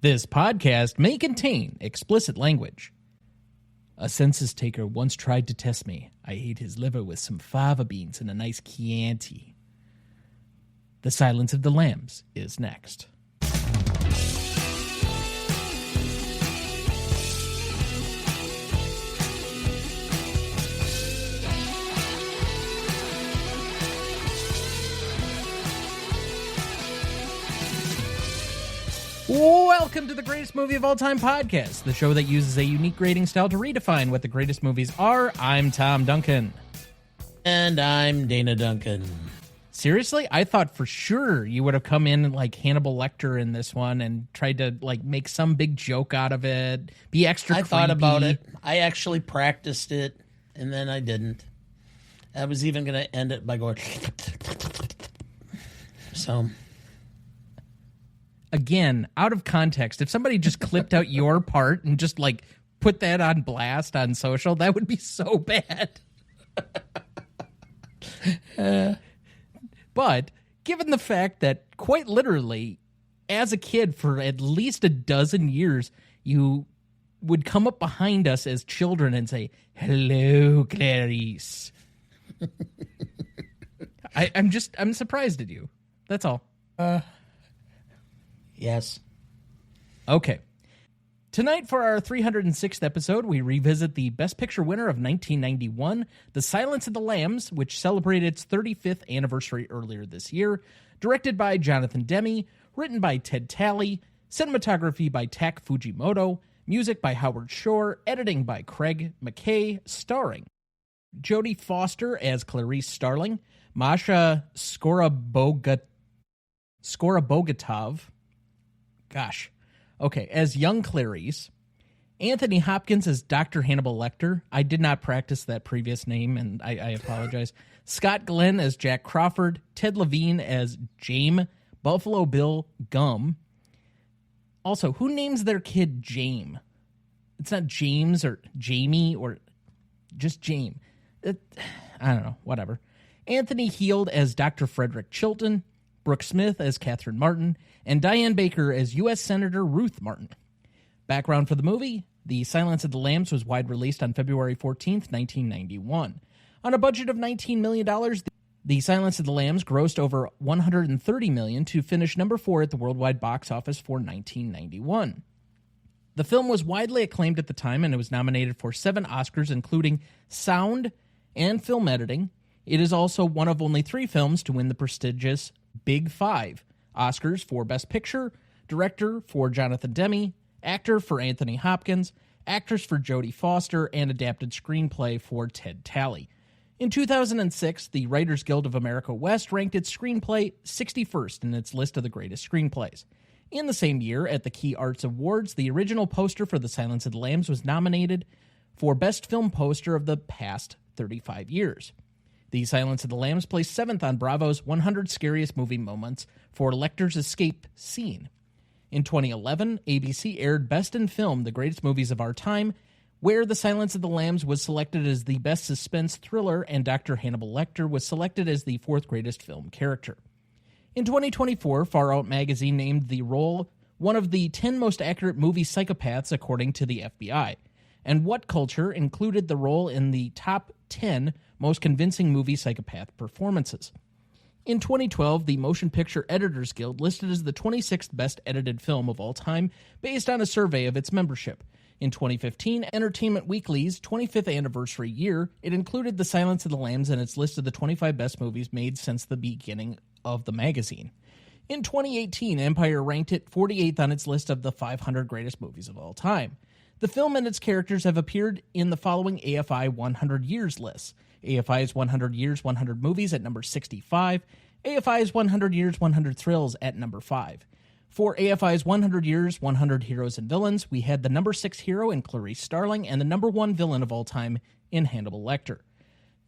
This podcast may contain explicit language. A census taker once tried to test me. I ate his liver with some fava beans and a nice Chianti. The Silence of the Lambs is next. Welcome to the Greatest Movie of All Time podcast, the show that uses a unique grading style to redefine what the greatest movies are. I'm Tom Duncan. And I'm Dana Duncan. Seriously? I thought for sure you would have come in like Hannibal Lecter in this one and tried to like make some big joke out of it, be extra creepy. I thought about it. I actually practiced it, and then I didn't. I was even going to end it by going... So... Again, out of context, if somebody just clipped out your part and just like put that on blast on social, that would be so bad. But given the fact that quite literally, as a kid for at least a dozen years, you would come up behind us as children and say, "Hello, Clarice." I'm surprised at you. That's all. Yes. Okay. Tonight, for our 306th episode, we revisit the Best Picture winner of 1991, The Silence of the Lambs, which celebrated its 35th anniversary earlier this year, directed by Jonathan Demme, written by Ted Talley, cinematography by Tak Fujimoto, music by Howard Shore, editing by Craig McKay, starring Jodie Foster as Clarice Starling, Masha Skorobogatov, as young Clarice, Anthony Hopkins as Dr. Hannibal Lecter. I did not practice that previous name, and I apologize. Scott Glenn as Jack Crawford, Ted Levine as Jame, Buffalo Bill Gum. Also, who names their kid Jame? It's not James or Jamie or just Jame. I don't know, whatever. Anthony Heald as Dr. Frederick Chilton, Brooke Smith as Catherine Martin, and Diane Baker as U.S. Senator Ruth Martin. Background for the movie: The Silence of the Lambs was wide released on February 14th, 1991. On a budget of $19 million, The Silence of the Lambs grossed over $130 million to finish number 4 at the worldwide box office for 1991. The film was widely acclaimed at the time, and it was nominated for 7 Oscars, including Sound and Film Editing. It is also one of only 3 films to win the prestigious Big Five Oscars for Best Picture, Director for Jonathan Demme, Actor for Anthony Hopkins, Actress for Jodie Foster, and Adapted Screenplay for Ted Talley. In 2006, the Writers Guild of America West ranked its screenplay 61st in its list of the greatest screenplays. In the same year, at the Key Arts Awards, the original poster for The Silence of the Lambs was nominated for Best Film Poster of the past 35 years. The Silence of the Lambs placed 7th on Bravo's 100 Scariest Movie Moments for Lechter's escape scene. In 2011, ABC aired Best in Film, The Greatest Movies of Our Time, where The Silence of the Lambs was selected as the best suspense thriller and Dr. Hannibal Lecter was selected as the 4th greatest film character. In 2024, Far Out magazine named the role one of the 10 most accurate movie psychopaths according to the FBI, and What Culture included the role in the top 10 most convincing movie psychopath performances. In 2012, the Motion Picture Editors Guild listed as the 26th best edited film of all time based on a survey of its membership. In 2015, Entertainment Weekly's 25th anniversary year, it included The Silence of the Lambs in its list of the 25 best movies made since the beginning of the magazine. In 2018, Empire ranked it 48th on its list of the 500 greatest movies of all time. The film and its characters have appeared in the following AFI 100 Years lists: AFI's 100 Years, 100 Movies at number 65, AFI's 100 Years, 100 Thrills at number 5. For AFI's 100 Years, 100 Heroes and Villains, we had the number 6 hero in Clarice Starling and the number 1 villain of all time in Hannibal Lecter.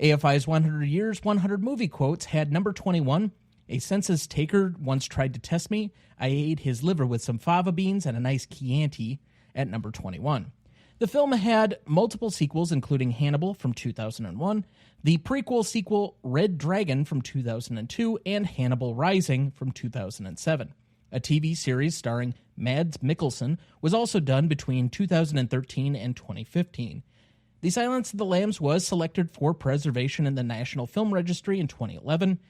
AFI's 100 Years, 100 Movie Quotes had number 21, "A census taker once tried to test me. I ate his liver with some fava beans and a nice Chianti," at number 21. The film had multiple sequels, including Hannibal from 2001, the prequel sequel Red Dragon from 2002, and Hannibal Rising from 2007. A TV series starring Mads Mikkelsen was also done between 2013 and 2015. The Silence of the Lambs was selected for preservation in the National Film Registry in 2011.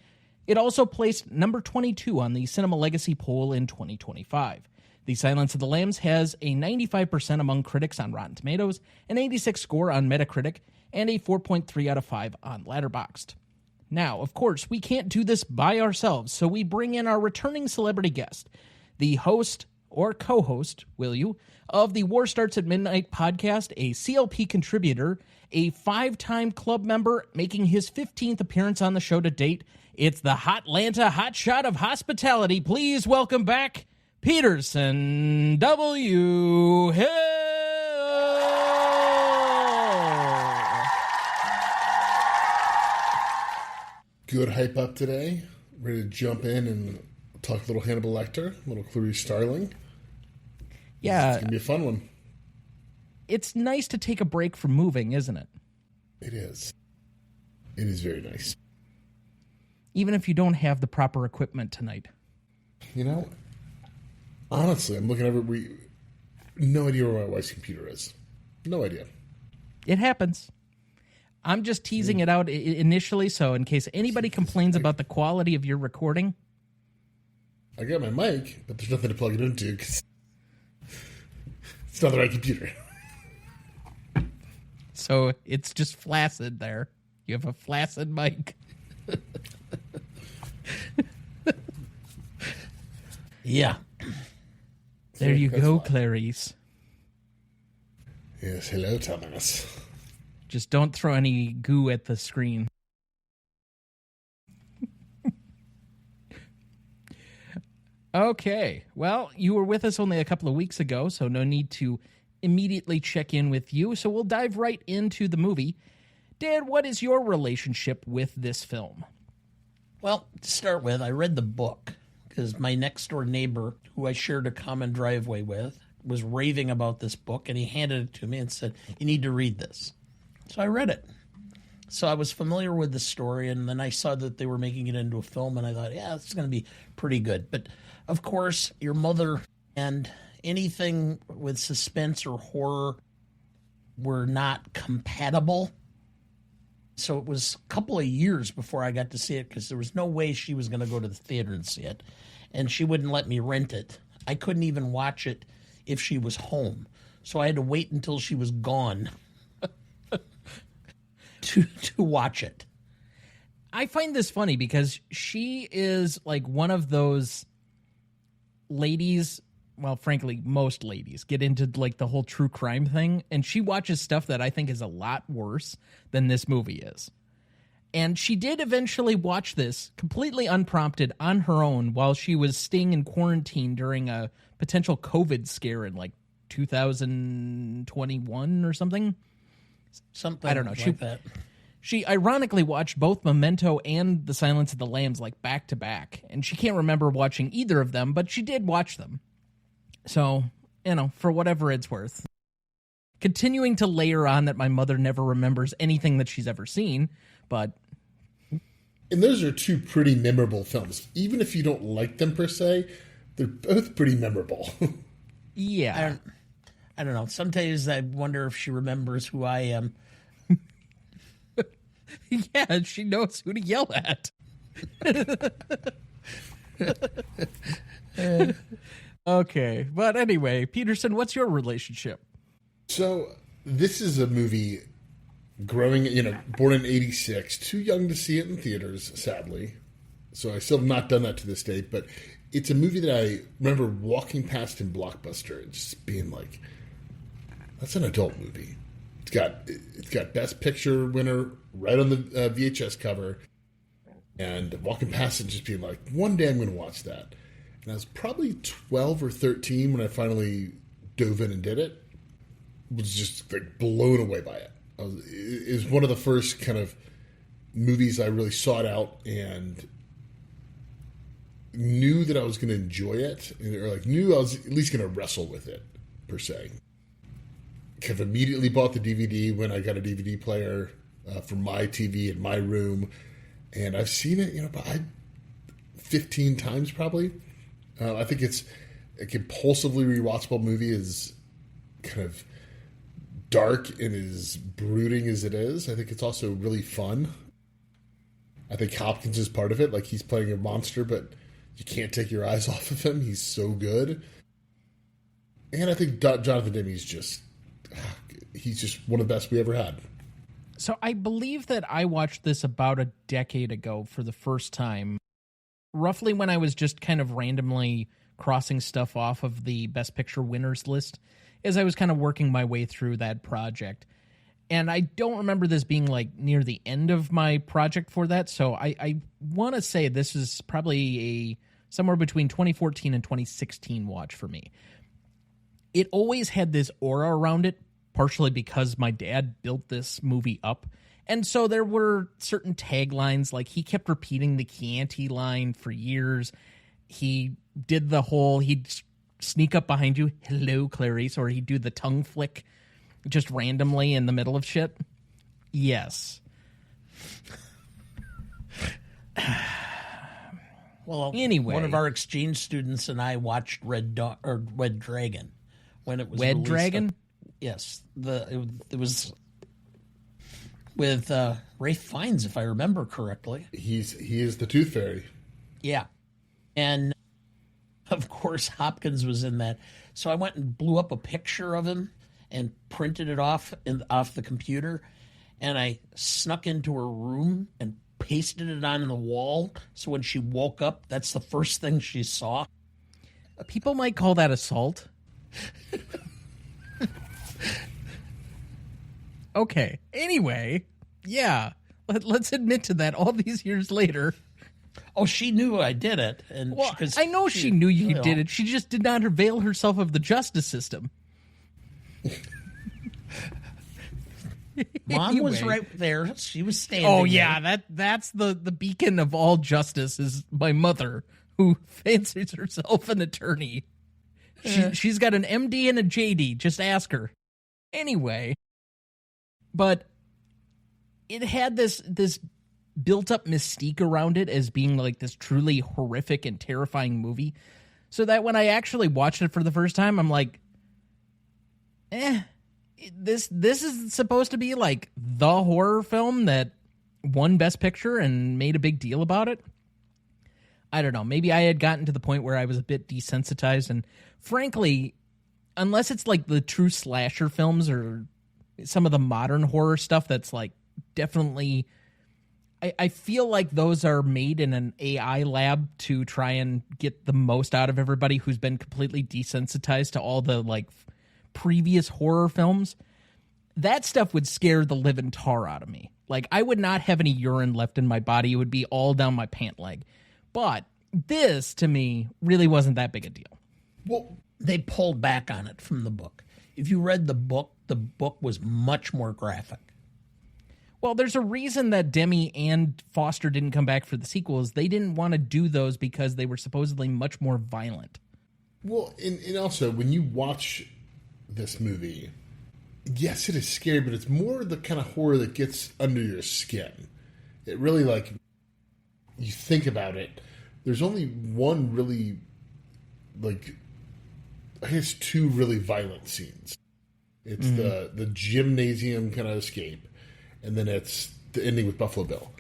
It also placed number 22 on the Cinema Legacy poll in 2025. The Silence of the Lambs has a 95% among critics on Rotten Tomatoes, an 86 score on Metacritic, and a 4.3 out of 5 on Letterboxd. Now, of course, we can't do this by ourselves, so we bring in our returning celebrity guest, the host, or co-host, will you, of the War Starts at Midnight podcast, a CLP contributor, a 5-time club member making his 15th appearance on the show to date. It's the Hotlanta hotshot of hospitality. Please welcome back Peterson W. Hill. Good hype up today. Ready to jump in and talk a little Hannibal Lecter, a little Clarice Starling. Yeah. It's going to be a fun one. It's nice to take a break from moving, isn't it? It is. It is very nice. Even if you don't have the proper equipment tonight. You know, honestly, I'm looking over. No idea where my wife's computer is. No idea. It happens. I'm just teasing it out initially, so in case anybody complains about the quality of your recording. I got my mic, but there's nothing to plug it into because it's not the right computer. So it's just flaccid there. You have a flaccid mic. Yeah. There you go, Clarice. Yes, hello, Thomas. Just don't throw any goo at the screen. Okay. Well, you were with us only a couple of weeks ago, so no need to immediately check in with you. So we'll dive right into the movie. Dad, what is your relationship with this film? Well, to start with, I read the book because my next door neighbor, who I shared a common driveway with, was raving about this book, and he handed it to me and said, "You need to read this." So I read it. So I was familiar with the story, and then I saw that they were making it into a film, and I thought, yeah, it's going to be pretty good. But, of course, your mother and anything with suspense or horror were not compatible. So it was a couple of years before I got to see it because there was no way she was going to go to the theater and see it. And she wouldn't let me rent it. I couldn't even watch it if she was home. So I had to wait until she was gone to watch it. I find this funny because she is like one of those ladies, well, frankly, most ladies get into like the whole true crime thing, and she watches stuff that I think is a lot worse than this movie is. And she did eventually watch this completely unprompted on her own while she was staying in quarantine during a potential COVID scare in like 2021 or something. Something I don't know. Like that. She ironically watched both Memento and The Silence of the Lambs like back to back, and she can't remember watching either of them, but she did watch them. So, you know, for whatever it's worth. Continuing to layer on that my mother never remembers anything that she's ever seen, but... And those are two pretty memorable films. Even if you don't like them per se, they're both pretty memorable. Yeah. I don't know. Sometimes I wonder if she remembers who I am. Yeah, she knows who to yell at. Okay, but anyway, Peterson, what's your relationship? So this is a movie growing, born in 86, too young to see it in theaters, sadly. So I still have not done that to this day, but it's a movie that I remember walking past in Blockbuster and just being like, that's an adult movie. It's got Best Picture winner right on the VHS cover, and walking past it and just being like, one day I'm going to watch that. And I was probably 12 or 13 when I finally dove in and did it. Was just like blown away by it. It was one of the first kind of movies I really sought out and knew that I was going to enjoy it, or like knew I was at least going to wrestle with it per se. Kind of immediately bought the DVD when I got a DVD player for my TV in my room, and I've seen it, 15 times probably. I think it's a compulsively rewatchable movie, is kind of dark and as brooding as it is. I think it's also really fun. I think Hopkins is part of it. Like, he's playing a monster, but you can't take your eyes off of him. He's so good. And I think Jonathan Demme he's just one of the best we ever had. So I believe that I watched this about a decade ago for the first time, roughly when I was just kind of randomly crossing stuff off of the Best Picture winners list as I was kind of working my way through that project. And I don't remember this being like near the end of my project for that, so I want to say this is probably somewhere between 2014 and 2016 watch for me. It always had this aura around it, partially because my dad built this movie up. And so there were certain taglines, like he kept repeating the Chianti line for years. He did the whole, he'd sneak up behind you, hello, Clarice, or he'd do the tongue flick just randomly in the middle of shit. Yes. Well, anyway, one of our exchange students and I watched Red Dragon when it was Red released. Dragon? Yes, it was with Ralph Fiennes, if I remember correctly. He is the Tooth Fairy. Yeah, and of course Hopkins was in that. So I went and blew up a picture of him and printed it off the computer, and I snuck into her room and pasted it on the wall. So when she woke up, that's the first thing she saw. People might call that assault. Okay. Anyway, yeah. Let's admit to that all these years later. Oh, she knew I did it. And well, I know she knew you did it. She just did not avail herself of the justice system. Mom was right there. She was standing Oh, yeah. there. That's the beacon of all justice is my mother, who fancies herself an attorney. She's got an MD and a JD. Just ask her. Anyway. But it had this built-up mystique around it as being like this truly horrific and terrifying movie, so that when I actually watched it for the first time, I'm like, this is supposed to be like the horror film that won Best Picture and made a big deal about it. I don't know. Maybe I had gotten to the point where I was a bit desensitized, and frankly, unless it's like the true slasher films or some of the modern horror stuff that's like definitely, I feel like those are made in an AI lab to try and get the most out of everybody who's been completely desensitized to all the like previous horror films. That stuff would scare the living tar out of me. Like, I would not have any urine left in my body. It would be all down my pant leg. But this, to me, really wasn't that big a deal. Well, they pulled back on it from the book. If you read the book was much more graphic. Well, there's a reason that Demme and Foster didn't come back for the sequels. They didn't want to do those because they were supposedly much more violent. Well, and also, when you watch this movie, yes, it is scary, but it's more the kind of horror that gets under your skin. It really, like, you think about it, there's only one really, like, I guess two really violent scenes. It's the gymnasium kind of escape, and then it's the ending with Buffalo Bill.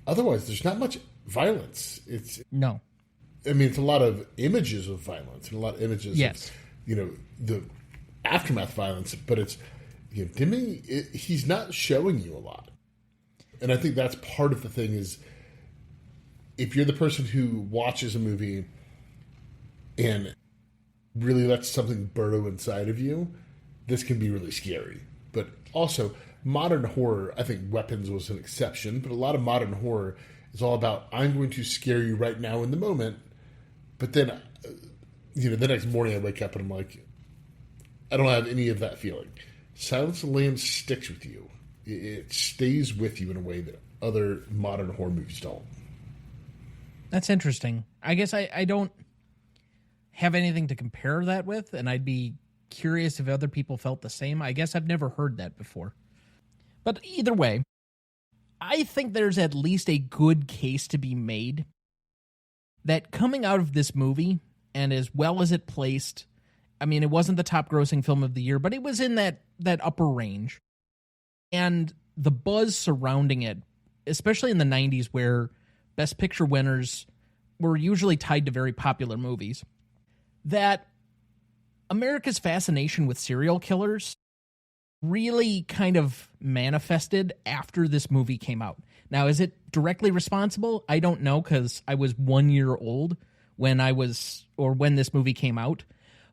Otherwise, there's not much violence. No. I mean, it's a lot of images of violence and a lot of images yes. of, the aftermath violence, but it's, Demme, he's not showing you a lot. And I think that's part of the thing is, if you're the person who watches a movie and really lets something burrow inside of you, this can be really scary. But also, modern horror, I think Weapons was an exception, but a lot of modern horror is all about, I'm going to scare you right now in the moment, but then, the next morning I wake up and I'm like, I don't have any of that feeling. Silence of the Lambs sticks with you. It stays with you in a way that other modern horror movies don't. That's interesting. I guess I don't have anything to compare that with, and I'd be curious if other people felt the same. I guess I've never heard that before. But either way, I think there's at least a good case to be made that coming out of this movie, and as well as it placed, I mean, it wasn't the top grossing film of the year, but it was in that upper range. And the buzz surrounding it, especially in the 90s where Best Picture winners were usually tied to very popular movies, that America's fascination with serial killers really kind of manifested after this movie came out. Now, is it directly responsible? I don't know, because I was 1 year old when this movie came out.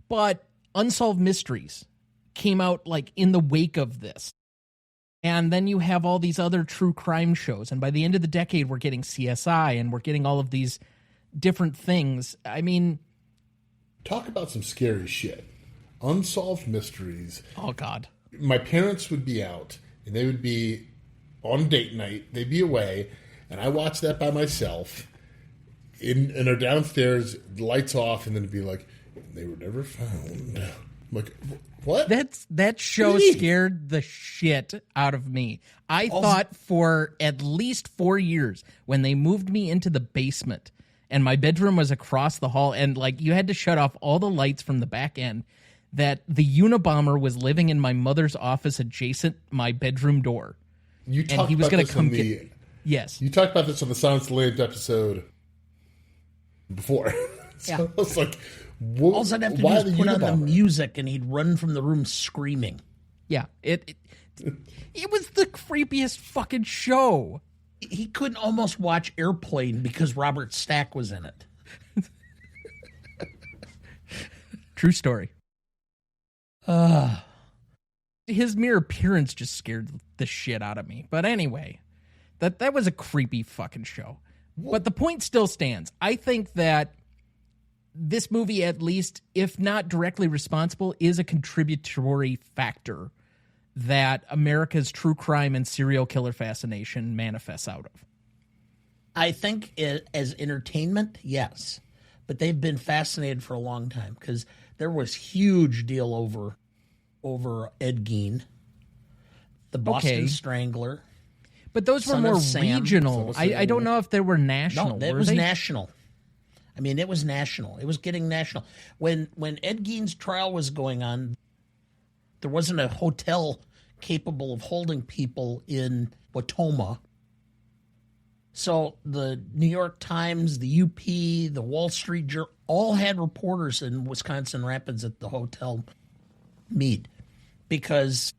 But Unsolved Mysteries came out like in the wake of this. And then you have all these other true crime shows. And by the end of the decade, we're getting CSI and we're getting all of these different things. I mean, talk about some scary shit. Unsolved Mysteries. Oh, God. My parents would be out and they would be on date night. They'd be away. And I watched that by myself in our downstairs, lights off, and then it'd be like, they were never found. I'm like, what? That show scared the shit out of me. I thought for at least 4 years, when they moved me into the basement and my bedroom was across the hall and like you had to shut off all the lights from the back end, that the Unabomber was living in my mother's office adjacent my bedroom door. You talked and he was about going this to come on get. Yes. You talked about this on the Silence of the Lambs episode before. So Yeah. I was like, all I'd have to do is put on the music and he'd run from the room screaming. Yeah. It was the creepiest fucking show. He couldn't almost watch Airplane because Robert Stack was in it. True story. His mere appearance just scared the shit out of me. But anyway, that was a creepy fucking show. But the point still stands. I think that this movie, at least, if not directly responsible, is a contributory factor that America's true crime and serial killer fascination manifests out of. I think as entertainment, yes. But they've been fascinated for a long time because there was huge deal over Ed Gein, the Boston Strangler. But those were more regional. I don't know if they were national. No, that was national. I mean, it was national. It was getting national. When Ed Gein's trial was going on, there wasn't a hotel capable of holding people in Watoma. So the New York Times, the UP, the Wall Street Journal, all had reporters in Wisconsin Rapids at the Hotel Meade because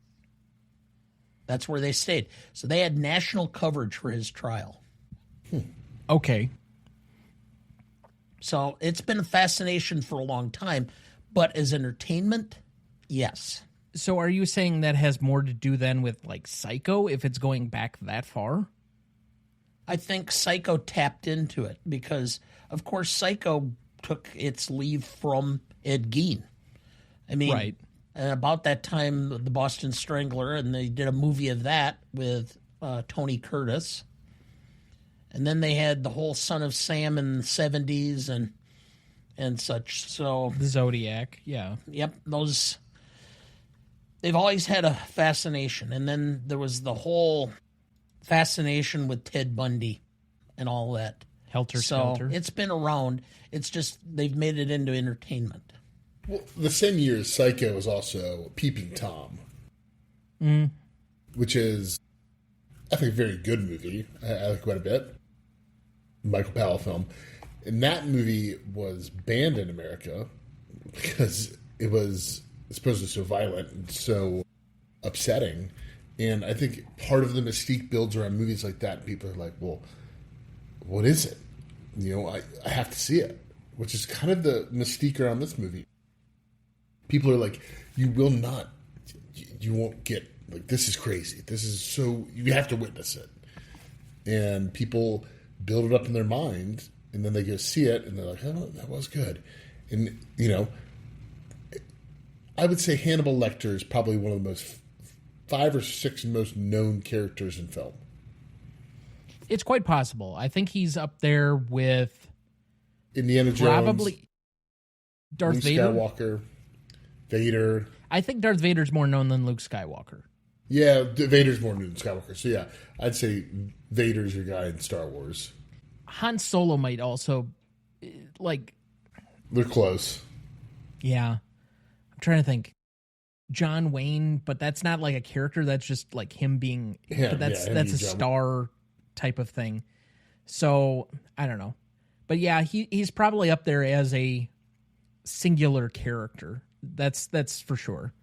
that's where they stayed. So they had national coverage for his trial. Okay. So it's been a fascination for a long time, but as entertainment, yes. So are you saying that has more to do then with like Psycho, if it's going back that far? I think Psycho tapped into it because, of course, Psycho took its leave from Ed Gein. I mean, right. About that time, the Boston Strangler, and they did a movie of that with Tony Curtis. And then they had the whole Son of Sam in the 70s and such. So the Zodiac, yeah. Yep, they've always had a fascination. And then there was the whole fascination with Ted Bundy and all that. Helter Skelter. So it's been around. It's just they've made it into entertainment. Well, the same year as Psycho is also Peeping Tom, which is, I think, a very good movie. I like quite a bit. Michael Powell film. And that movie was banned in America because it was supposedly so violent and so upsetting. And I think part of the mystique builds around movies like that. People are like, well, what is it? You know, I have to see it, which is kind of the mystique around this movie. People are like, you won't get, like, this is crazy. This is so, you have to witness it. And people build it up in their mind, and then they go see it, and they're like, oh, that was good. And, you know, I would say Hannibal Lecter is probably one of the most 5 or 6 most known characters in film. It's quite possible. I think he's up there with Indiana Jones, probably Darth Luke Vader. Skywalker, Vader. I think Darth Vader's more known than Luke Skywalker. Yeah, Vader's more known than Skywalker. So yeah, I'd say Vader's your guy in Star Wars. Han Solo might also, like, They're close. Yeah. I'm trying to think. John Wayne, but that's not like a character. That's just like him being. Yeah, but that's yeah, a star type of thing. So I don't know, but yeah, he's probably up there as a singular character. That's for sure.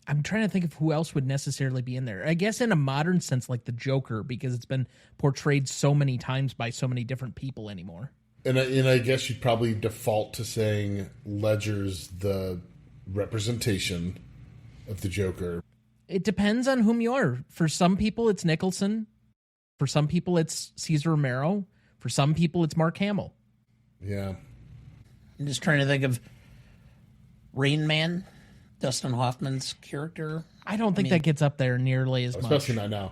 I'm trying to think of who else would necessarily be in there. I guess in a modern sense, like the Joker, because it's been portrayed so many times by so many different people anymore. And I guess you'd probably default to saying Ledger's the representation of the Joker. It depends on whom you are. For some people, it's Nicholson. For some people, it's Cesar Romero. For some people, it's Mark Hamill. Yeah. I'm just trying to think of Rain Man, Dustin Hoffman's character. I don't think that gets up there nearly as much. Especially not now.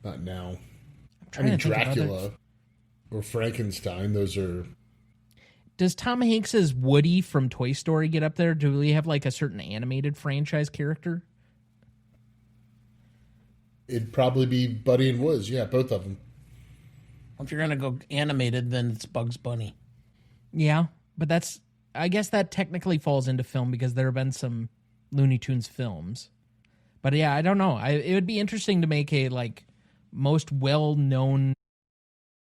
Not now. I mean, Dracula or Frankenstein, those are... Does Tom Hanks's Woody from Toy Story get up there? Do we have like a certain animated franchise character? It'd probably be Buddy and Woods. Yeah, both of them. If you're going to go animated, then it's Bugs Bunny. Yeah, but I guess that technically falls into film because there have been some Looney Tunes films. But yeah, I don't know. It would be interesting to make a like most well-known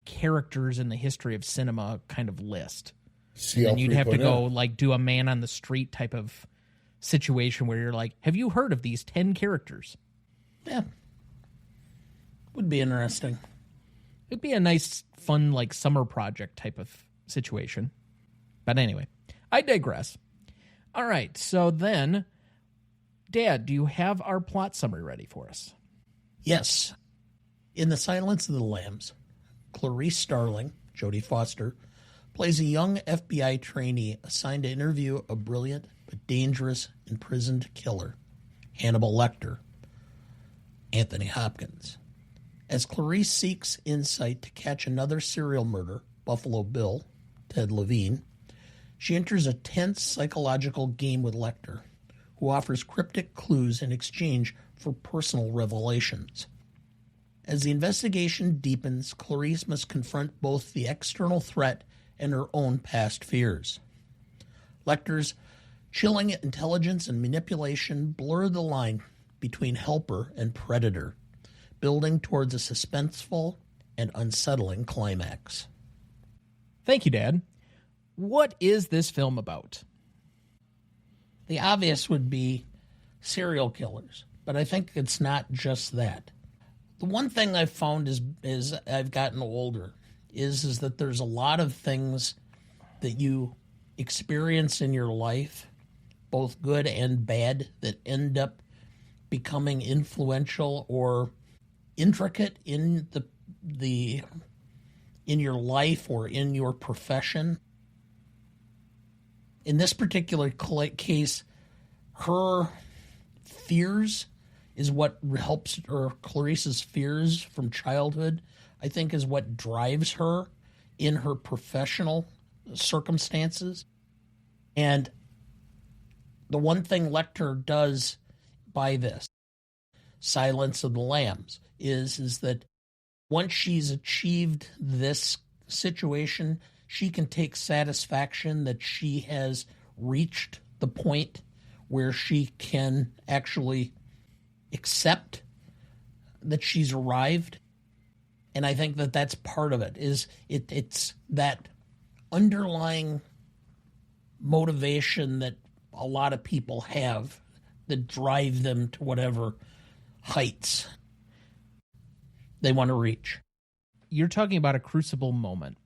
characters in the history of cinema kind of list. And then you'd have to go like do a man on the street type of situation where you're like, have you heard of these 10 characters? Yeah. Would be interesting. It'd be a nice, fun, like summer project type of situation. But anyway, I digress. All right. So then, Dad, do you have our plot summary ready for us? Yes. In The Silence of the Lambs, Clarice Starling, Jodie Foster, plays a young FBI trainee assigned to interview a brilliant but dangerous imprisoned killer, Hannibal Lecter, Anthony Hopkins. As Clarice seeks insight to catch another serial murderer, Buffalo Bill, Ted Levine, she enters a tense psychological game with Lechter, who offers cryptic clues in exchange for personal revelations. As the investigation deepens, Clarice must confront both the external threat and her own past fears. Lechter's chilling intelligence and manipulation blur the line between helper and predator, building towards a suspenseful and unsettling climax. Thank you, Dad. What is this film about? The obvious would be serial killers, but I think it's not just that. The one thing I've found is I've gotten older is that there's a lot of things that you experience in your life, both good and bad, that end up becoming influential or intricate in in your life or in your profession. In this particular case, her fears is what helps, or Clarice's fears from childhood, I think, is what drives her in her professional circumstances. And the one thing Lechter does by this, Silence of the Lambs, is that once she's achieved this situation, she can take satisfaction that she has reached the point where she can actually accept that she's arrived. And I think that that's part of it, is it's that underlying motivation that a lot of people have that drive them to whatever heights they want to reach. You're talking about a crucible moment.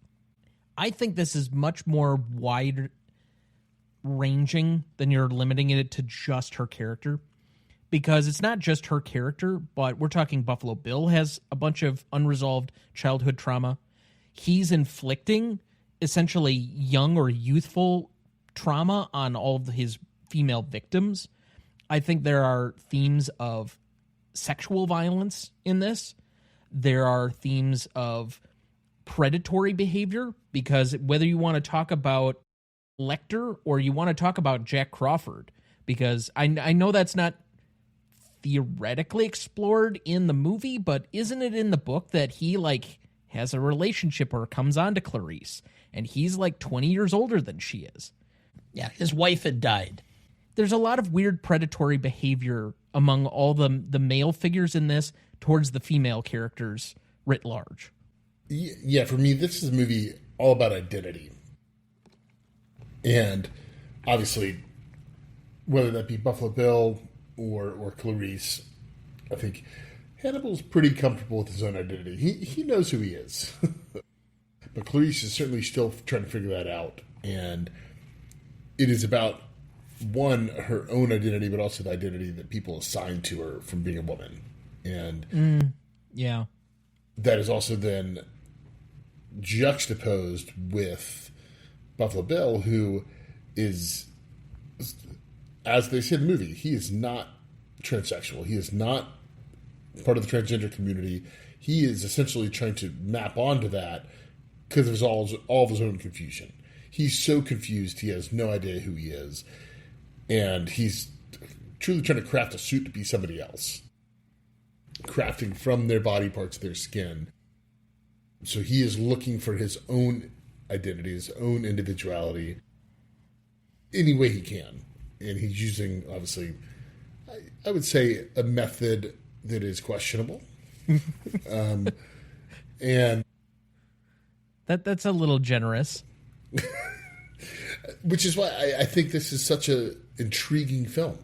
I think this is much more wide-ranging than you're limiting it to just her character, because it's not just her character, but we're talking Buffalo Bill has a bunch of unresolved childhood trauma. He's inflicting essentially young or youthful trauma on all of his female victims. I think there are themes of sexual violence in this. There are themes of predatory behavior, because whether you want to talk about Lechter or you want to talk about Jack Crawford, because I know that's not theoretically explored in the movie, but isn't it in the book that he like has a relationship or comes on to Clarice, and he's like 20 years older than she is? Yeah, his wife had died. There's a lot of weird predatory behavior among all the male figures in this towards the female characters writ large. Yeah, for me, this is a movie all about identity. And obviously, whether that be Buffalo Bill or Clarice, I think Hannibal's pretty comfortable with his own identity. He knows who he is. But Clarice is certainly still trying to figure that out. And it is about, one, her own identity, but also the identity that people assign to her from being a woman. And yeah, that is also then juxtaposed with Buffalo Bill, who is, as they say in the movie, he is not transsexual. He is not part of the transgender community. He is essentially trying to map onto that because of all of his own confusion. He's so confused, he has no idea who he is. And he's truly trying to craft a suit to be somebody else. Crafting from their body parts, their skin. So he is looking for his own identity, his own individuality, any way he can. And he's using, obviously, I would say, a method that is questionable. And that's a little generous. Which is why I think this is such an intriguing film.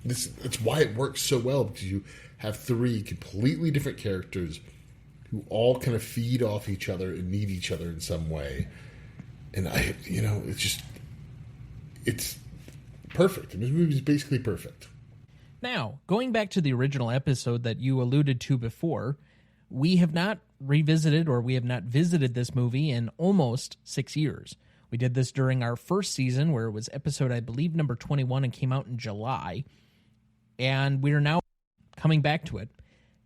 It's why it works so well, because you have three completely different characters who all kind of feed off each other and need each other in some way. And it's perfect. And this movie is basically perfect. Now, going back to the original episode that you alluded to before, we have not revisited or we have not visited this movie in almost 6 years. We did this during our first season, where it was episode, I believe, number 21, and came out in July. And we are now coming back to it.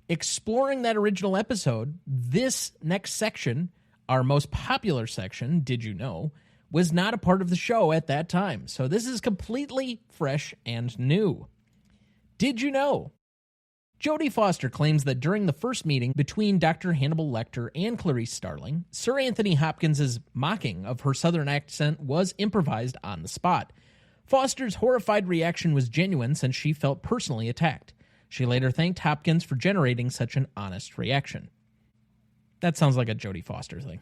Exploring that original episode, this next section, our most popular section, Did You Know?, was not a part of the show at that time. So this is completely fresh and new. Did you know? Jodie Foster claims that during the first meeting between Dr. Hannibal Lecter and Clarice Starling, Sir Anthony Hopkins' mocking of her southern accent was improvised on the spot. Foster's horrified reaction was genuine since she felt personally attacked. She later thanked Hopkins for generating such an honest reaction. That sounds like a Jodie Foster thing.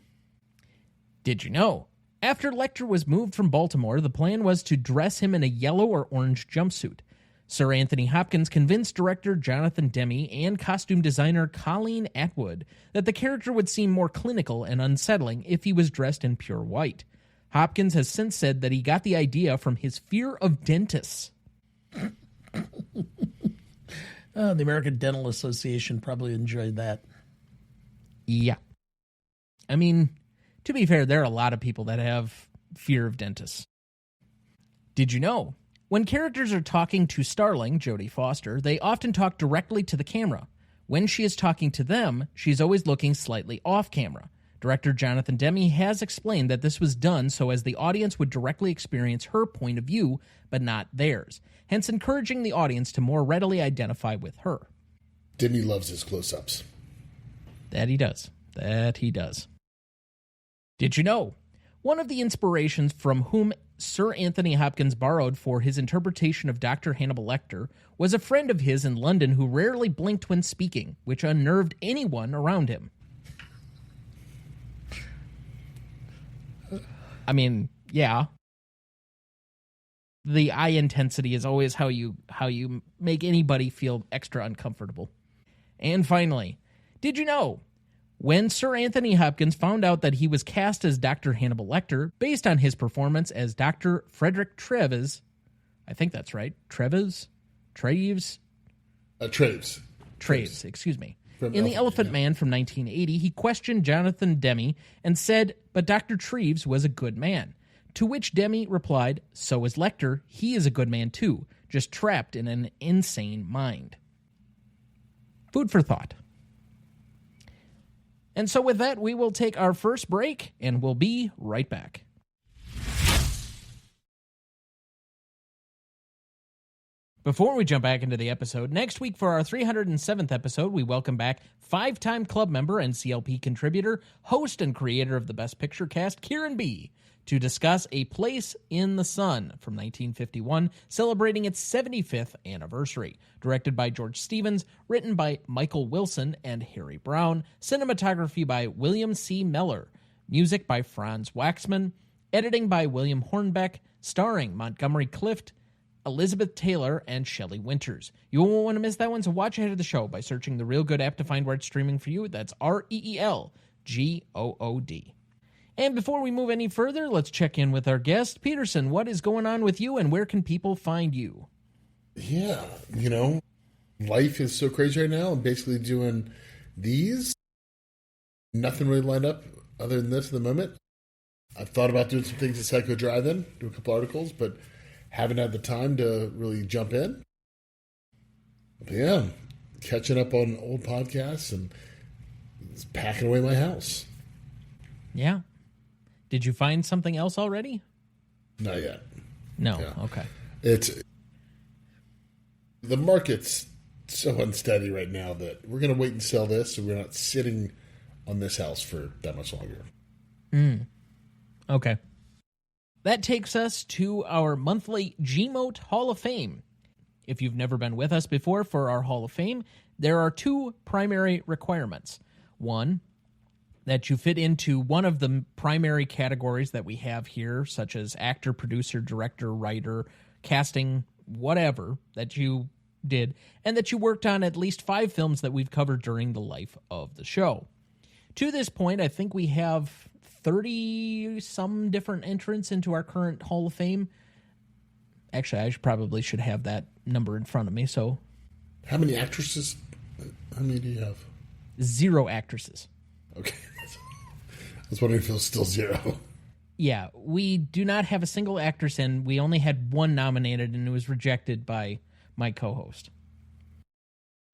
Did you know? After Lechter was moved from Baltimore, the plan was to dress him in a yellow or orange jumpsuit. Sir Anthony Hopkins convinced director Jonathan Demme and costume designer Colleen Atwood that the character would seem more clinical and unsettling if he was dressed in pure white. Hopkins has since said that he got the idea from his fear of dentists. The American Dental Association probably enjoyed that. Yeah. I mean, to be fair, there are a lot of people that have fear of dentists. Did you know? When characters are talking to Starling, Jodie Foster, they often talk directly to the camera. When she is talking to them, she's always looking slightly off camera. Director Jonathan Demme has explained that this was done so as the audience would directly experience her point of view, but not theirs, hence encouraging the audience to more readily identify with her. Demme loves his close-ups. That he does. Did you know? One of the inspirations from whom Sir Anthony Hopkins borrowed for his interpretation of Dr. Hannibal Lecter was a friend of his in London who rarely blinked when speaking, which unnerved anyone around him. I mean, yeah. The eye intensity is always how you make anybody feel extra uncomfortable. And finally, did you know? When Sir Anthony Hopkins found out that he was cast as Dr. Hannibal Lecter based on his performance as Dr. Frederick Treves, I think that's right, Treves, excuse me. In The Elephant Man from 1980, he questioned Jonathan Demme and said, but Dr. Treves was a good man. To which Demme replied, so is Lechter, he is a good man too, just trapped in an insane mind. Food for thought. And so with that, we will take our first break, and we'll be right back. Before we jump back into the episode, next week for our 307th episode, we welcome back five-time club member and CLP contributor, host and creator of the Best Picture cast, Kieran B., to discuss A Place in the Sun from 1951, celebrating its 75th anniversary. Directed by George Stevens, written by Michael Wilson and Harry Brown, cinematography by William C. Meller, music by Franz Waxman, editing by William Hornbeck, starring Montgomery Clift, Elizabeth Taylor, and Shelley Winters. You won't want to miss that one, so watch ahead of the show by searching the Real Good app to find where it's streaming for you. That's REELGOOD. And before we move any further, let's check in with our guest. Peterson, what is going on with you, and where can people find you? Yeah, life is so crazy right now. I'm basically doing these. Nothing really lined up other than this at the moment. I've thought about doing some things at Psycho Drive-In, do a couple articles, but haven't had the time to really jump in. But yeah, catching up on old podcasts and packing away my house. Yeah. Did you find something else already? Not yet. No. Yeah. Okay. The market's so unsteady right now that we're going to wait and sell this, so we're not sitting on this house for that much longer. Okay. That takes us to our monthly GMOAT Hall of Fame. If you've never been with us before for our Hall of Fame, there are two primary requirements. One, that you fit into one of the primary categories that we have here, such as actor, producer, director, writer, casting, whatever that you did, and that you worked on at least 5 films that we've covered during the life of the show. To this point, I think we have 30-some different entrants into our current Hall of Fame. Actually, I probably should have that number in front of me. So, how many actresses? How many do you have? 0 actresses. Okay. I was wondering if it was still 0. Yeah, we do not have a single actress in. We only had 1 nominated, and it was rejected by my co-host.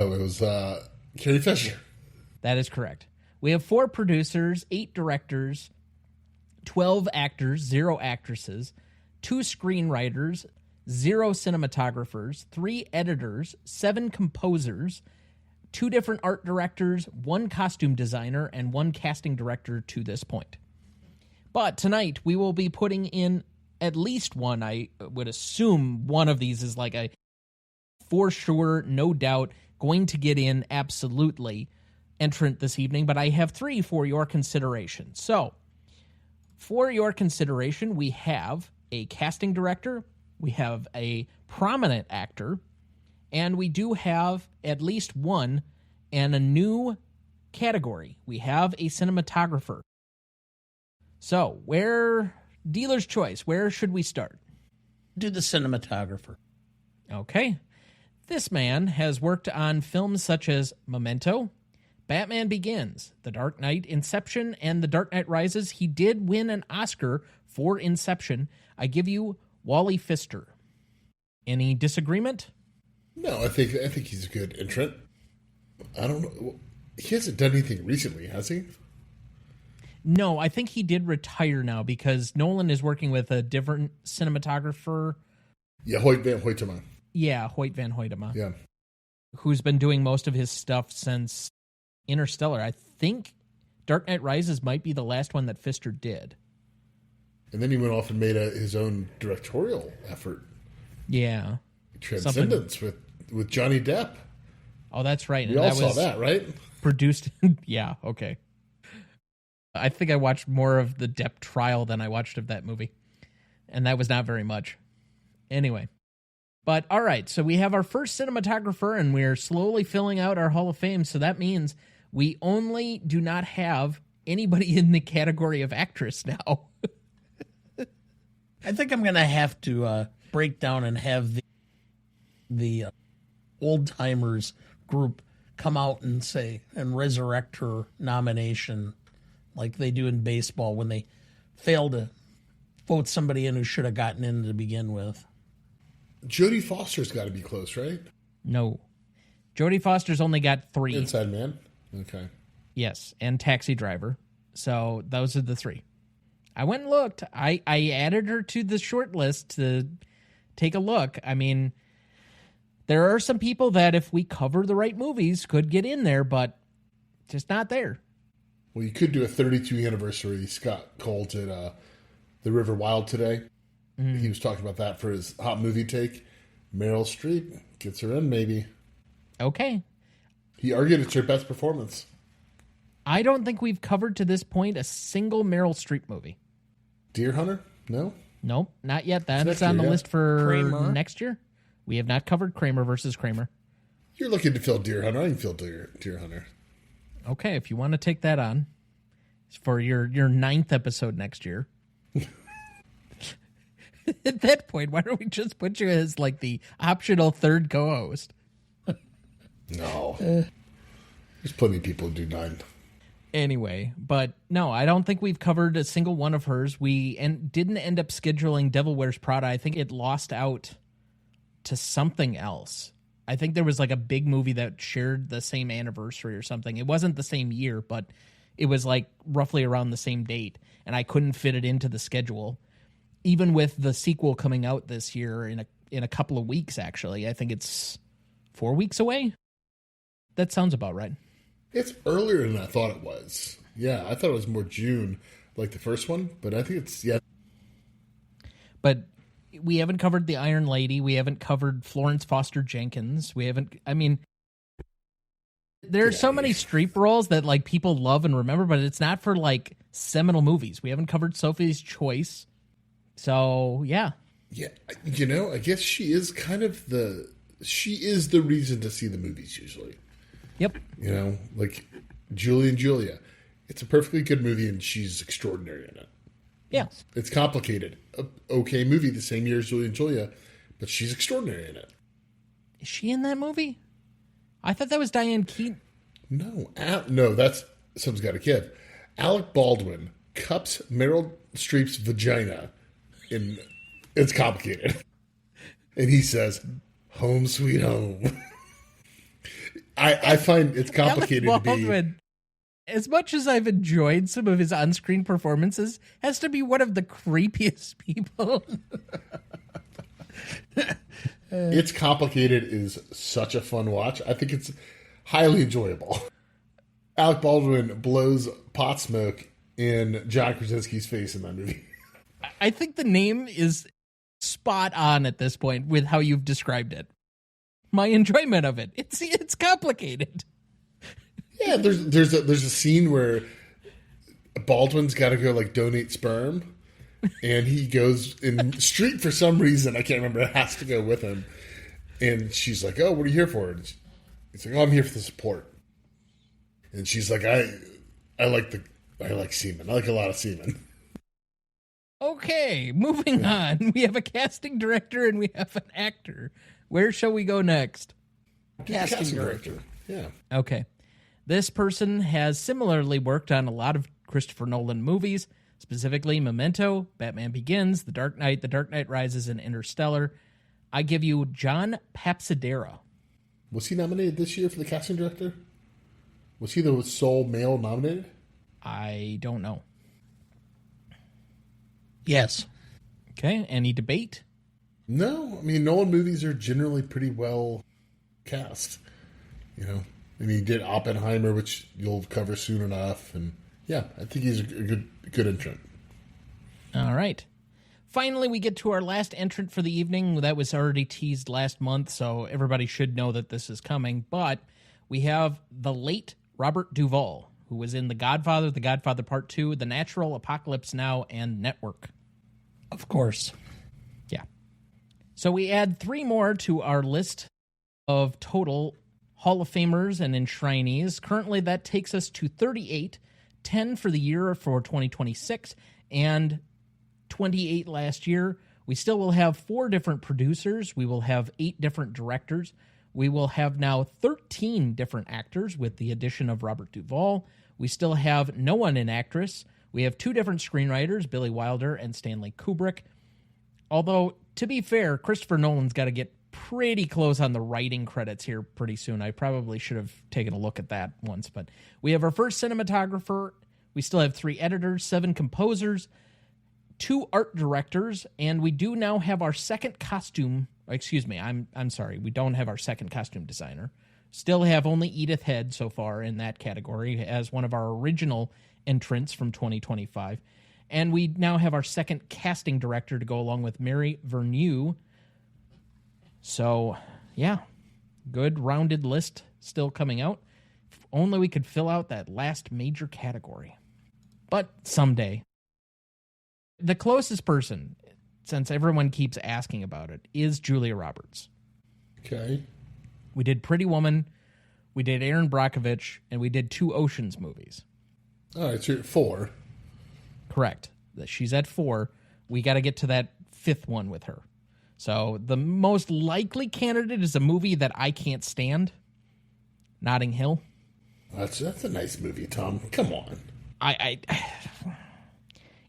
Oh, it was Carrie Fisher. That is correct. We have 4 producers, 8 directors, 12 actors, 0 actresses, 2 screenwriters, 0 cinematographers, 3 editors, 7 composers, 2 different art directors, 1 costume designer, and 1 casting director to this point. But tonight, we will be putting in at least one. I would assume one of these is like a for sure, no doubt, going to get in absolutely entrant this evening, but I have 3 for your consideration. So, for your consideration, we have a casting director, we have a prominent actor, and we do have at least one and a new category. We have a cinematographer. So, dealer's choice, where should we start? Do the cinematographer. Okay. This man has worked on films such as Memento, Batman Begins, The Dark Knight, Inception, and The Dark Knight Rises. He did win an Oscar for Inception. I give you Wally Pfister. Any disagreement? No, I think he's a good entrant. I don't know. He hasn't done anything recently, has he? No, I think he did retire now because Nolan is working with a different cinematographer. Yeah, Hoyt Van Hoytema. Yeah, Hoyt Van Hoytema. Yeah. Who's been doing most of his stuff since Interstellar. I think Dark Knight Rises might be the last one that Pfister did. And then he went off and made his own directorial effort. Yeah. Transcendence with Johnny Depp. Oh, that's right. We all saw that, right? Produced. Yeah, okay. I think I watched more of the Depp trial than I watched of that movie. And that was not very much. Anyway. But all right, so we have our first cinematographer, and we're slowly filling out our Hall of Fame. So that means we only do not have anybody in the category of actress now. I think I'm going to have to break down and have the old-timers group come out and say and resurrect her nomination like they do in baseball when they fail to vote somebody in who should have gotten in to begin with. Jodie Foster's got to be close, right? No. Jodie Foster's only got 3. Inside Man? Okay. Yes, and Taxi Driver. So those are the 3. I went and looked. I added her to the short list to take a look. I mean, There are some people that if we cover the right movies could get in there, but just not there. Well, you could do a 32 anniversary. Scott called it The River Wild today. He was talking about that for his hot movie take. Meryl Streep gets her in, maybe. Okay. He argued it's her best performance. I don't think we've covered to this point a single Meryl Streep movie. Deer Hunter? No? Nope, not yet. That's year, on the yeah. list for Kramer. next year. We have not covered Kramer versus Kramer. You're looking to fill Deer Hunter. I can fill Deer Hunter. Okay, if you want to take that on for your 9th episode next year. At that point, why don't we just put you as like the optional third co-host? No. There's plenty of people who do 9. Anyway, but no, I don't think we've covered a single one of hers. We didn't end up scheduling Devil Wears Prada. I think it lost out to something else. I think there was like a big movie that shared the same anniversary or something. It wasn't the same year, but it was like roughly around the same date, and I couldn't fit it into the schedule. Even with the sequel coming out this year in a couple of weeks, actually. I think it's 4 weeks away. That sounds about right. It's earlier than I thought it was. Yeah, I thought it was more June, like the first one, but I think it's, yeah. But we haven't covered The Iron Lady. We haven't covered Florence Foster Jenkins. We haven't, I mean, there are so many Streep roles that like people love and remember, but it's not for like seminal movies. We haven't covered Sophie's Choice. So, yeah. Yeah, you know, I guess she is kind of she is the reason to see the movies usually. Yep. You know, like Julie and Julia. It's a perfectly good movie and she's extraordinary in it. Yeah. It's complicated. Okay movie the same year as Julie and Julia, but she's extraordinary in it. Is she in that movie? I thought that was Diane Keaton. No, that's Someone's Got to Give. Alec Baldwin cups Meryl Streep's vagina, and it's complicated. And he says, "Home sweet home." I find it's complicated Alec to be. Baldwin, as much as I've enjoyed some of his on-screen performances, has to be one of the creepiest people. It's Complicated is such a fun watch. I think it's highly enjoyable. Alec Baldwin blows pot smoke in John Krasinski's face in that movie. I think the name is spot on at this point with how you've described it. My enjoyment of it. It's complicated. Yeah, there's a scene where Baldwin's got to go like donate sperm, and he goes in Streep for some reason I can't remember. Has to go with him, and she's like, "Oh, what are you here for?" And he's like, "Oh, I'm here for the support." And she's like, "I like semen. I like a lot of semen." Okay, moving on. We have a casting director and we have an actor. Where shall we go next? Casting director. Yeah. Okay. This person has similarly worked on a lot of Christopher Nolan movies, specifically Memento, Batman Begins, The Dark Knight Rises, and Interstellar. I give you John Papsidera. Was he nominated this year for the casting director? Was he the sole male nominated? I don't know. Yes. Okay, any debate? No, I mean Nolan movies are generally pretty well cast. You know, and he did Oppenheimer, which you'll cover soon enough, and yeah, I think he's a good entrant. All right. Finally, we get to our last entrant for the evening. That was already teased last month, so everybody should know that this is coming. But we have the late Robert Duvall, who was in The Godfather Part 2, The Natural, Apocalypse Now, and Network. Of course. Yeah. So we add 3 more to our list of total Hall of Famers and enshrinees. Currently, that takes us to 38, 10 for the year for 2026, and 28 last year. We still will have 4 different producers. We will have 8 different directors. We will have now 13 different actors with the addition of Robert Duvall. We still have no one in actress. We have 2 different screenwriters, Billy Wilder and Stanley Kubrick. Although, to be fair, Christopher Nolan's got to get pretty close on the writing credits here pretty soon. I probably should have taken a look at that once. But we have our first cinematographer. We still have 3 editors, 7 composers, 2 art directors, and we do now have our second costume Excuse me, I'm sorry. We don't have our second costume designer. Still have only Edith Head so far in that category as one of our original entrants from 2025. And we now have our second casting director to go along with Mary Vernew. So, yeah, good rounded list still coming out. If only we could fill out that last major category. But someday. The closest person, since everyone keeps asking about it, is Julia Roberts. Okay. We did Pretty Woman, we did Erin Brockovich, and we did 2 Oceans movies. All right, so you're at 4. Correct. She's at 4. We got to get to that 5th one with her. So the most likely candidate is a movie that I can't stand, Notting Hill. That's a nice movie, Tom. Come on.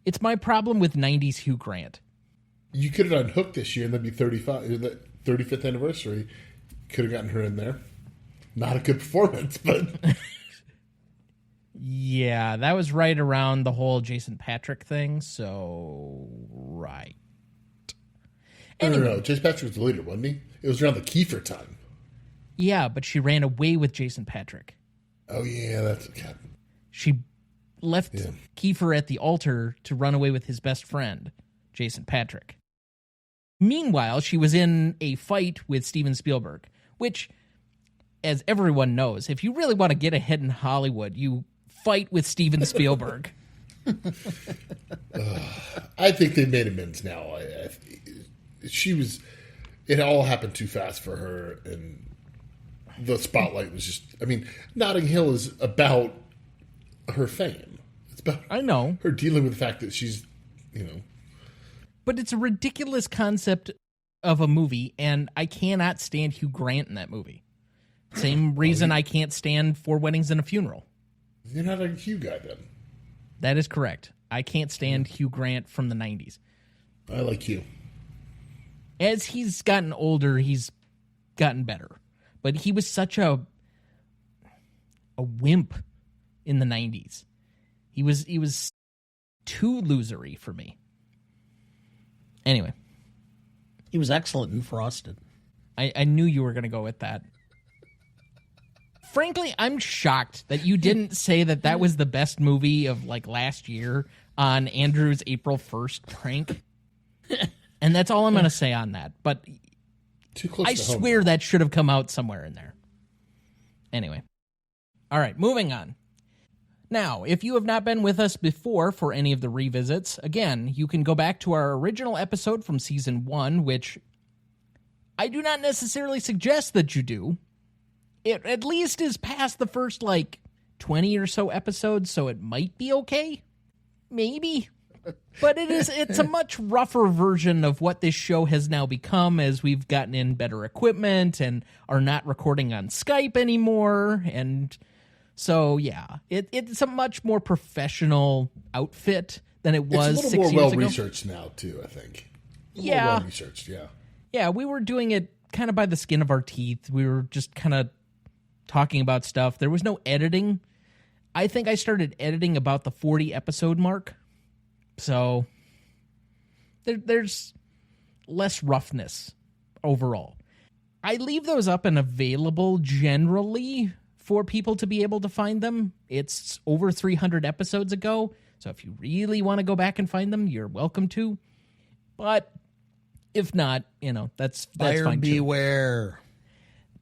It's my problem with 90s Hugh Grant. You could have done Hook this year, and that'd be 35th anniversary. Could have gotten her in there. Not a good performance, but... Yeah, that was right around the whole Jason Patrick thing, so... Right. Anyway. No. Jason Patrick was the leader, wasn't he? It was around the Kiefer time. Yeah, but she ran away with Jason Patrick. Oh, yeah, that's... She left Kiefer at the altar to run away with his best friend, Jason Patrick. Meanwhile, she was in a fight with Steven Spielberg, which, as everyone knows, if you really want to get ahead in Hollywood, you fight with Steven Spielberg. I think they made amends now. It all happened too fast for her, and the spotlight was just... I mean, Notting Hill is about her fame. It's about I know. her dealing with the fact that she's, But it's a ridiculous concept of a movie, and I cannot stand Hugh Grant in that movie. Same reason I can't stand 4 Weddings and a Funeral. You're not a Hugh guy, then. That is correct. I can't stand Hugh Grant from the 90s. I like Hugh. As he's gotten older, he's gotten better. But he was such a wimp in the 90s. He was too losery for me. Anyway. He was excellent in Frosted. I knew you were going to go with that. Frankly, I'm shocked that you didn't say that was the best movie of last year on Andrew's April 1st prank. And that's all I'm going to say on that. But Too close I to home. swear that should have come out somewhere in there. Anyway. All right, moving on. Now, if you have not been with us before for any of the revisits, again, you can go back to our original episode from season 1, which I do not necessarily suggest that you do. It at least is past the first, 20 or so episodes, so it might be okay. Maybe. But it's a much rougher version of what this show has now become as we've gotten in better equipment and are not recording on Skype anymore. And so, yeah, it's a much more professional outfit than it was 6 years ago. It's a little more well-researched now, too, I think. Yeah. More well-researched, yeah. Yeah, we were doing it kind of by the skin of our teeth. We were just kind of talking about stuff. There was no editing. I think I started editing about the 40-episode mark. So there's less roughness overall. I leave those up and available generally for people to be able to find them. It's over 300 episodes ago, so if you really want to go back and find them, you're welcome to. But if not, that's Buyer fine too. beware.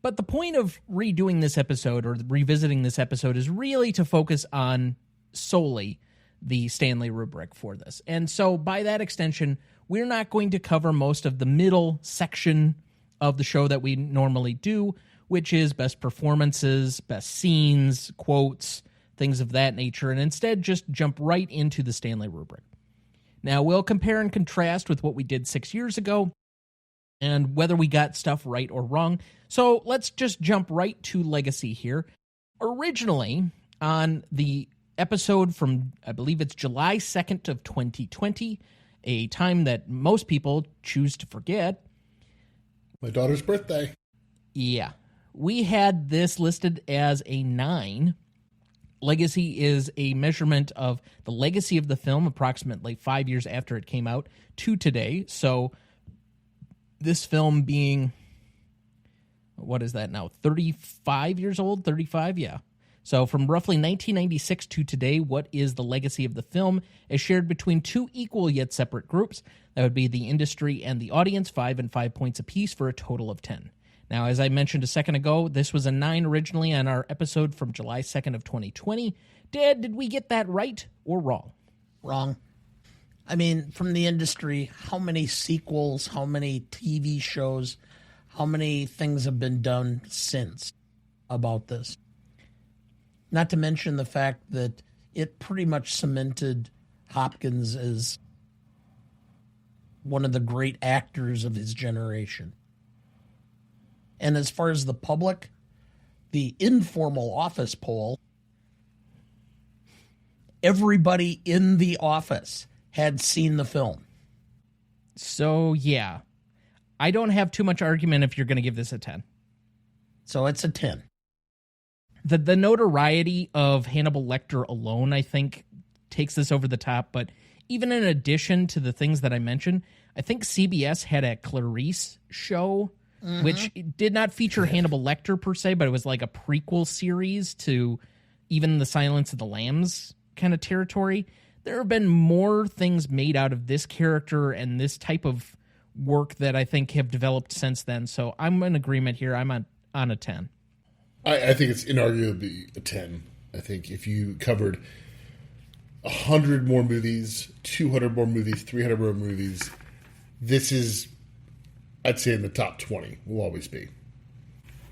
But the point of redoing this episode or revisiting this episode is really to focus on solely the Stanley rubric for this. And so by that extension, we're not going to cover most of the middle section of the show that we normally do, which is best performances, best scenes, quotes, things of that nature, and instead just jump right into the Stanley rubric. Now, we'll compare and contrast with what we did 6 years ago and whether we got stuff right or wrong. So let's just jump right to Legacy here. Originally, on the episode from, I believe it's July 2nd of 2020, a time that most people choose to forget. My daughter's birthday. Yeah. We had this listed as a 9. Legacy is a measurement of the legacy of the film approximately 5 years after it came out to today. So this film being, what is that now, 35 years old? 35? Yeah. So from roughly 1996 to today, what is the legacy of the film as shared between two equal yet separate groups? That would be the industry and the audience, 5 and 5 points apiece for a total of 10. Now, as I mentioned a second ago, this was a 9 originally on our episode from July 2nd of 2020. Dad, did we get that right or wrong? Wrong. I mean, from the industry, how many sequels, how many TV shows, how many things have been done since about this? Not to mention the fact that it pretty much cemented Hopkins as one of the great actors of his generation. And as far as the public, the informal office poll, everybody in the office had seen the film. So, yeah. I don't have too much argument if you're going to give this a 10. So it's a 10. The notoriety of Hannibal Lecter alone, I think, takes this over the top. But even in addition to the things that I mentioned, I think CBS had a Clarice show, which did not feature Hannibal Lecter per se, but it was like a prequel series to even the Silence of the Lambs kind of territory. There have been more things made out of this character and this type of work that I think have developed since then. So I'm in agreement here. I'm on a 10. I think it's inarguably a 10. I think if you covered 100 more movies, 200 more movies, 300 more movies, this is, I'd say, in the top 20. Will always be.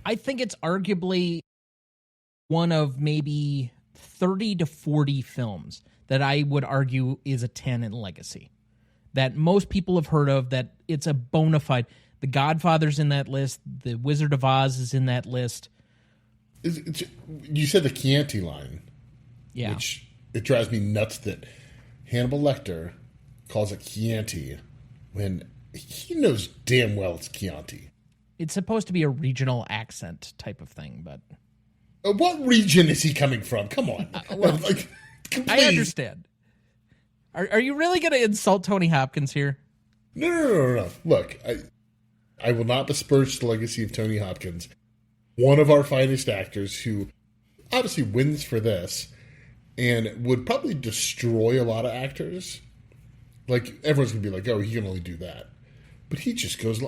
I think it's arguably one of maybe 30 to 40 films that I would argue is a 10 in legacy. That most people have heard of, that it's a bona fide. The Godfather's in that list. The Wizard of Oz is in that list. You said the Chianti line. Yeah. Which, it drives me nuts that Hannibal Lecter calls it Chianti when he knows damn well it's Chianti. It's supposed to be a regional accent type of thing, but... What region is he coming from? Come on. I understand. Are you really going to insult Tony Hopkins here? No. Look, I will not besmirch the legacy of Tony Hopkins. One of our finest actors who obviously wins for this and would probably destroy a lot of actors. Like, everyone's going to be like, oh, he can only do that. But he just goes...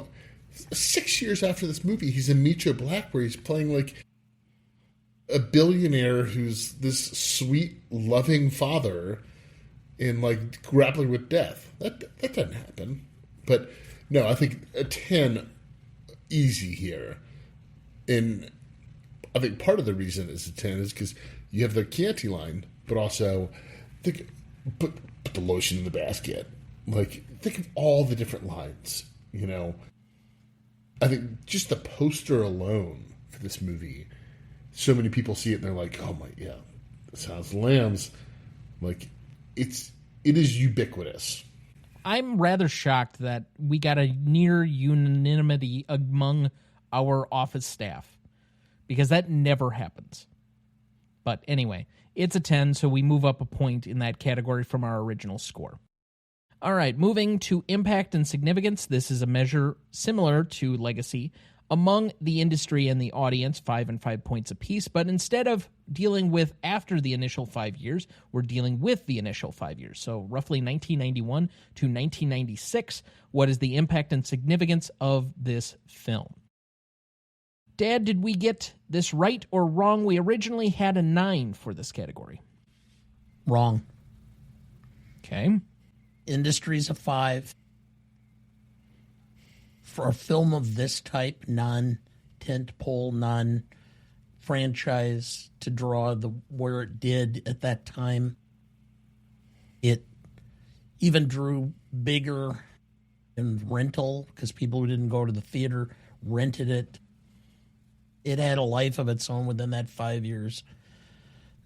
6 years after this movie, he's in Meet Joe Black, where he's playing, like, a billionaire who's this sweet, loving father in, like, grappling with death. That doesn't happen. But, no, I think a 10 easy here. And I think part of the reason it's a 10 is because you have the Chianti line, but also put the lotion in the basket. Like, think of all the different lines, you know. I think just the poster alone for this movie, so many people see it and they're like, oh my, yeah, Silence of the Lambs. Like, it is ubiquitous. I'm rather shocked that we got a near unanimity among our office staff, because that never happens. But anyway, it's a 10, so we move up a point in that category from our original score. All right, moving to impact and significance. This is a measure similar to legacy among the industry and the audience, 5 and 5 points apiece. But instead of dealing with after the initial 5 years, we're dealing with the initial 5 years. So roughly 1991 to 1996, what is the impact and significance of this film? Dad, did we get this right or wrong? We originally had a 9 for this category. Wrong. Okay. Industry's a 5. For a film of this type, non-tentpole, non-franchise, to draw where it did at that time, it even drew bigger in rental because people who didn't go to the theater rented it. It had a life of its own within that 5 years.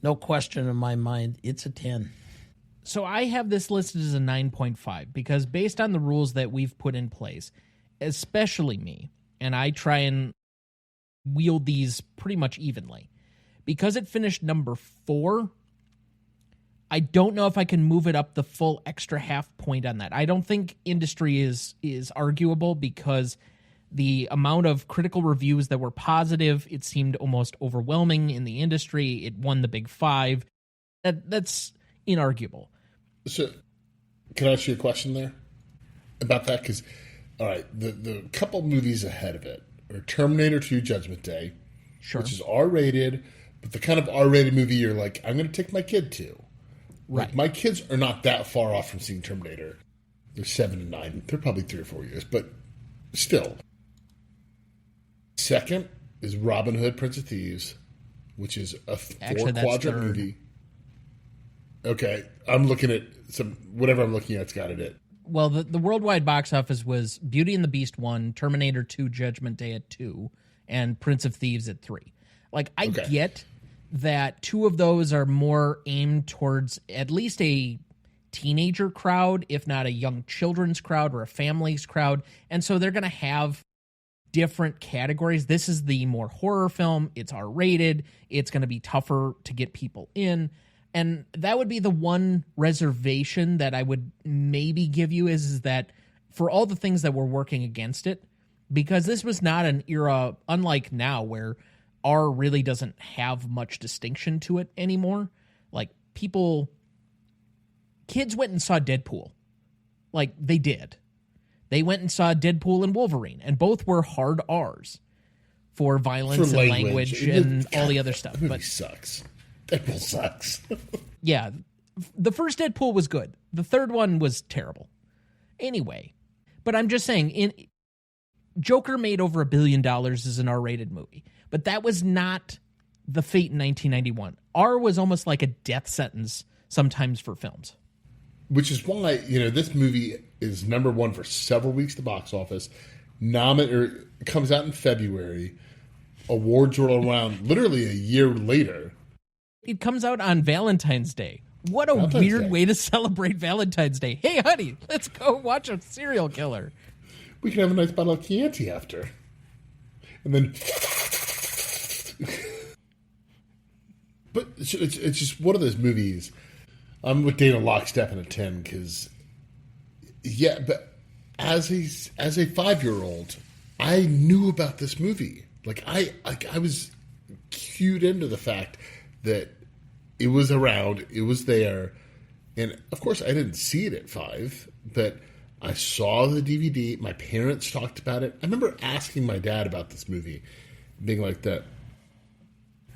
No question in my mind, it's a 10. So I have this listed as a 9.5 because based on the rules that we've put in place, especially me, and I try and wield these pretty much evenly, because it finished number 4, I don't know if I can move it up the full extra half point on that. I don't think industry is arguable because the amount of critical reviews that were positive, it seemed almost overwhelming in the industry. It won the Big Five. That's inarguable. So, can I ask you a question there about that? Because, all right, the couple movies ahead of it are Terminator 2 Judgment Day, sure, which is R-rated, but the kind of R-rated movie you're like, I'm going to take my kid to. Right. Like, my kids are not that far off from seeing Terminator. They're 7 and 9. They're probably 3 or 4 years, but still. Second is Robin Hood, Prince of Thieves, which is a four-quadrant movie. Okay, I'm looking at whatever I'm looking at's got it. Well, the worldwide box office was Beauty and the Beast 1, Terminator 2 Judgment Day at 2, and Prince of Thieves at 3. Like, I get that 2 of those are more aimed towards at least a teenager crowd, if not a young children's crowd or a family's crowd, and so they're going to have different categories. This is the more horror film. It's R-rated. It's going to be tougher to get people in. And that would be the one reservation that I would maybe give you is that for all the things that were working against it, because this was not an era, unlike now, where R really doesn't have much distinction to it anymore. Like, kids went and saw Deadpool. Like, they did. They went and saw Deadpool and Wolverine, and both were hard R's for violence and language and all the other stuff. That movie sucks. Deadpool sucks. Yeah. The first Deadpool was good. The third one was terrible. Anyway, but I'm just saying, Joker made over $1 billion as an R-rated movie, but that was not the fate in 1991. R was almost like a death sentence sometimes for films. Which is why, this movie is number 1 for several weeks at the box office. It comes out in February. Awards roll around literally a year later. It comes out on Valentine's Day. What a weird way to celebrate Valentine's Day. Hey, honey, let's go watch a serial killer. We can have a nice bottle of Chianti after. And then... But it's just one of those movies. I'm with Dana lockstep in a 10 because... Yeah, but as a 5-year-old, I knew about this movie. Like, I was cued into the fact that it was around, it was there, and of course I didn't see it at 5, but I saw the DVD. My parents talked about it. I remember asking my dad about this movie, being like,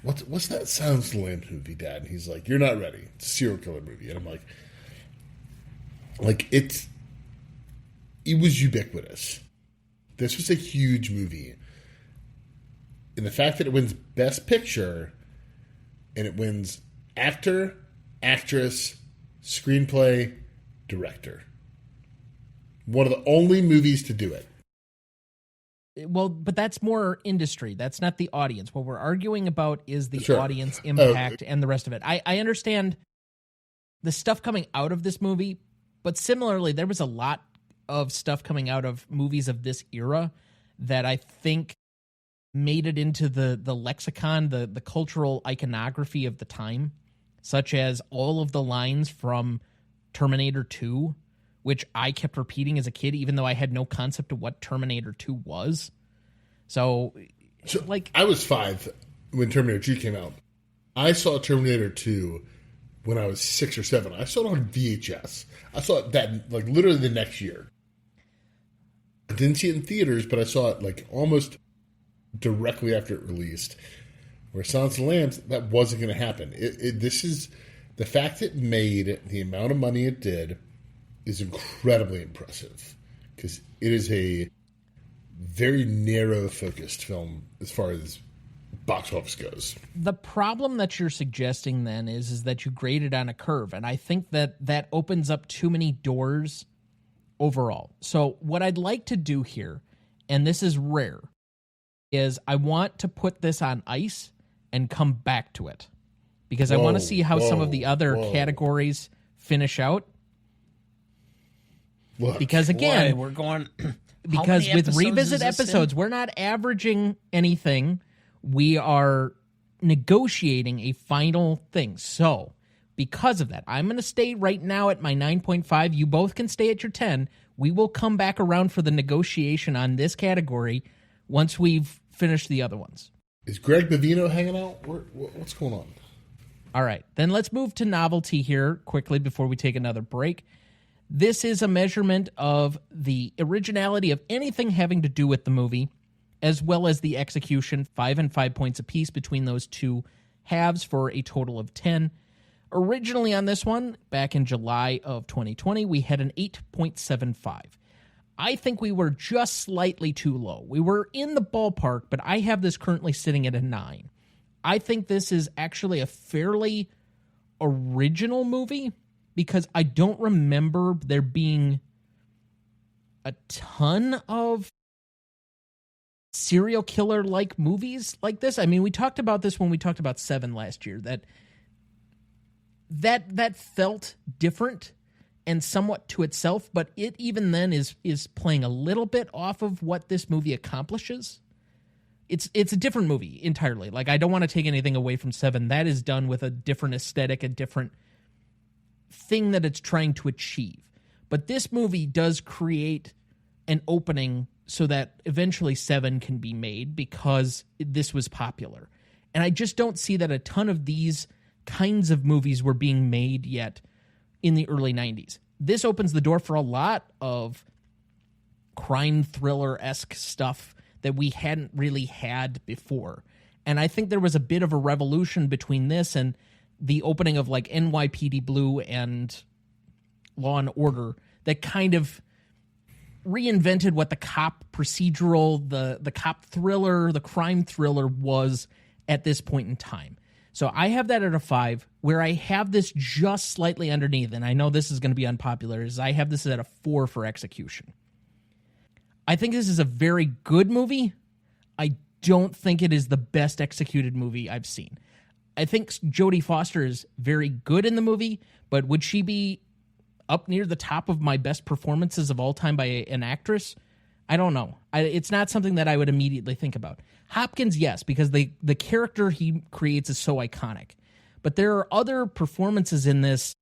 what's that Silence of the Lambs movie, Dad? And he's like, you're not ready. It's a serial killer movie. And I'm like it was ubiquitous. This was a huge movie. And the fact that it wins Best Picture and it wins actor, actress, screenplay, director. One of the only movies to do it. Well, but that's more industry. That's not the audience. What we're arguing about is the audience impact and the rest of it. I understand the stuff coming out of this movie, but similarly, there was a lot of stuff coming out of movies of this era that I think made it into the lexicon, the cultural iconography of the time, such as all of the lines from Terminator 2, which I kept repeating as a kid, even though I had no concept of what Terminator 2 was. So like... I was 5 when Terminator 2 came out. I saw Terminator 2 when I was 6 or 7. I saw it on VHS. I saw it literally the next year. I didn't see it in theaters, but I saw it almost directly after it released. Where Silence of the Lambs, that wasn't going to happen. This is the fact it made the amount of money it did is incredibly impressive because it is a very narrow focused film as far as box office goes. The problem that you're suggesting then is that you grade it on a curve, and I think that opens up too many doors overall. So what I'd like to do here, and this is rare, is I want to put this on ice and come back to it because I want to see how some of the other categories finish out. Look, because again, we're going because with revisit episodes, we're not averaging anything. We are negotiating a final thing. So because of that. I'm going to stay right now at my 9.5. You both can stay at your 10. We will come back around for the negotiation on this category once we've finished the other ones. Is Greg Bavino hanging out? What's going on? All right, then let's move to novelty here quickly before we take another break. This is a measurement of the originality of anything having to do with the movie, as well as the execution, 5 and 5 points apiece between those two halves for a total of 10. Originally on this one, back in July of 2020, we had an 8.75. I think we were just slightly too low. We were in the ballpark, but I have this currently sitting at a 9. I think this is actually a fairly original movie because I don't remember there being a ton of serial killer-like movies like this. I mean, we talked about this when we talked about Seven last year, that felt different and somewhat to itself, but it even then is playing a little bit off of what this movie accomplishes. It's a different movie entirely. Like, I don't want to take anything away from Seven. That is done with a different aesthetic, a different thing that it's trying to achieve. But this movie does create an opening so that eventually Seven can be made because this was popular. And I just don't see that a ton of these kinds of movies were being made yet in the early 90s. This opens the door for a lot of crime thriller-esque stuff that we hadn't really had before. And I think there was a bit of a revolution between this and the opening of like NYPD Blue and Law and Order that kind of reinvented what the cop procedural, the cop thriller, the crime thriller was at this point in time. So I have that at a 5. Where I have this just slightly underneath, and I know this is going to be unpopular, is I have this at a 4 for execution. I think this is a very good movie. I don't think it is the best executed movie I've seen. I think Jodie Foster is very good in the movie, but would she be up near the top of my best performances of all time by an actress? I don't know. It's not something that I would immediately think about. Hopkins, yes, because the character he creates is so iconic. But there are other performances in this.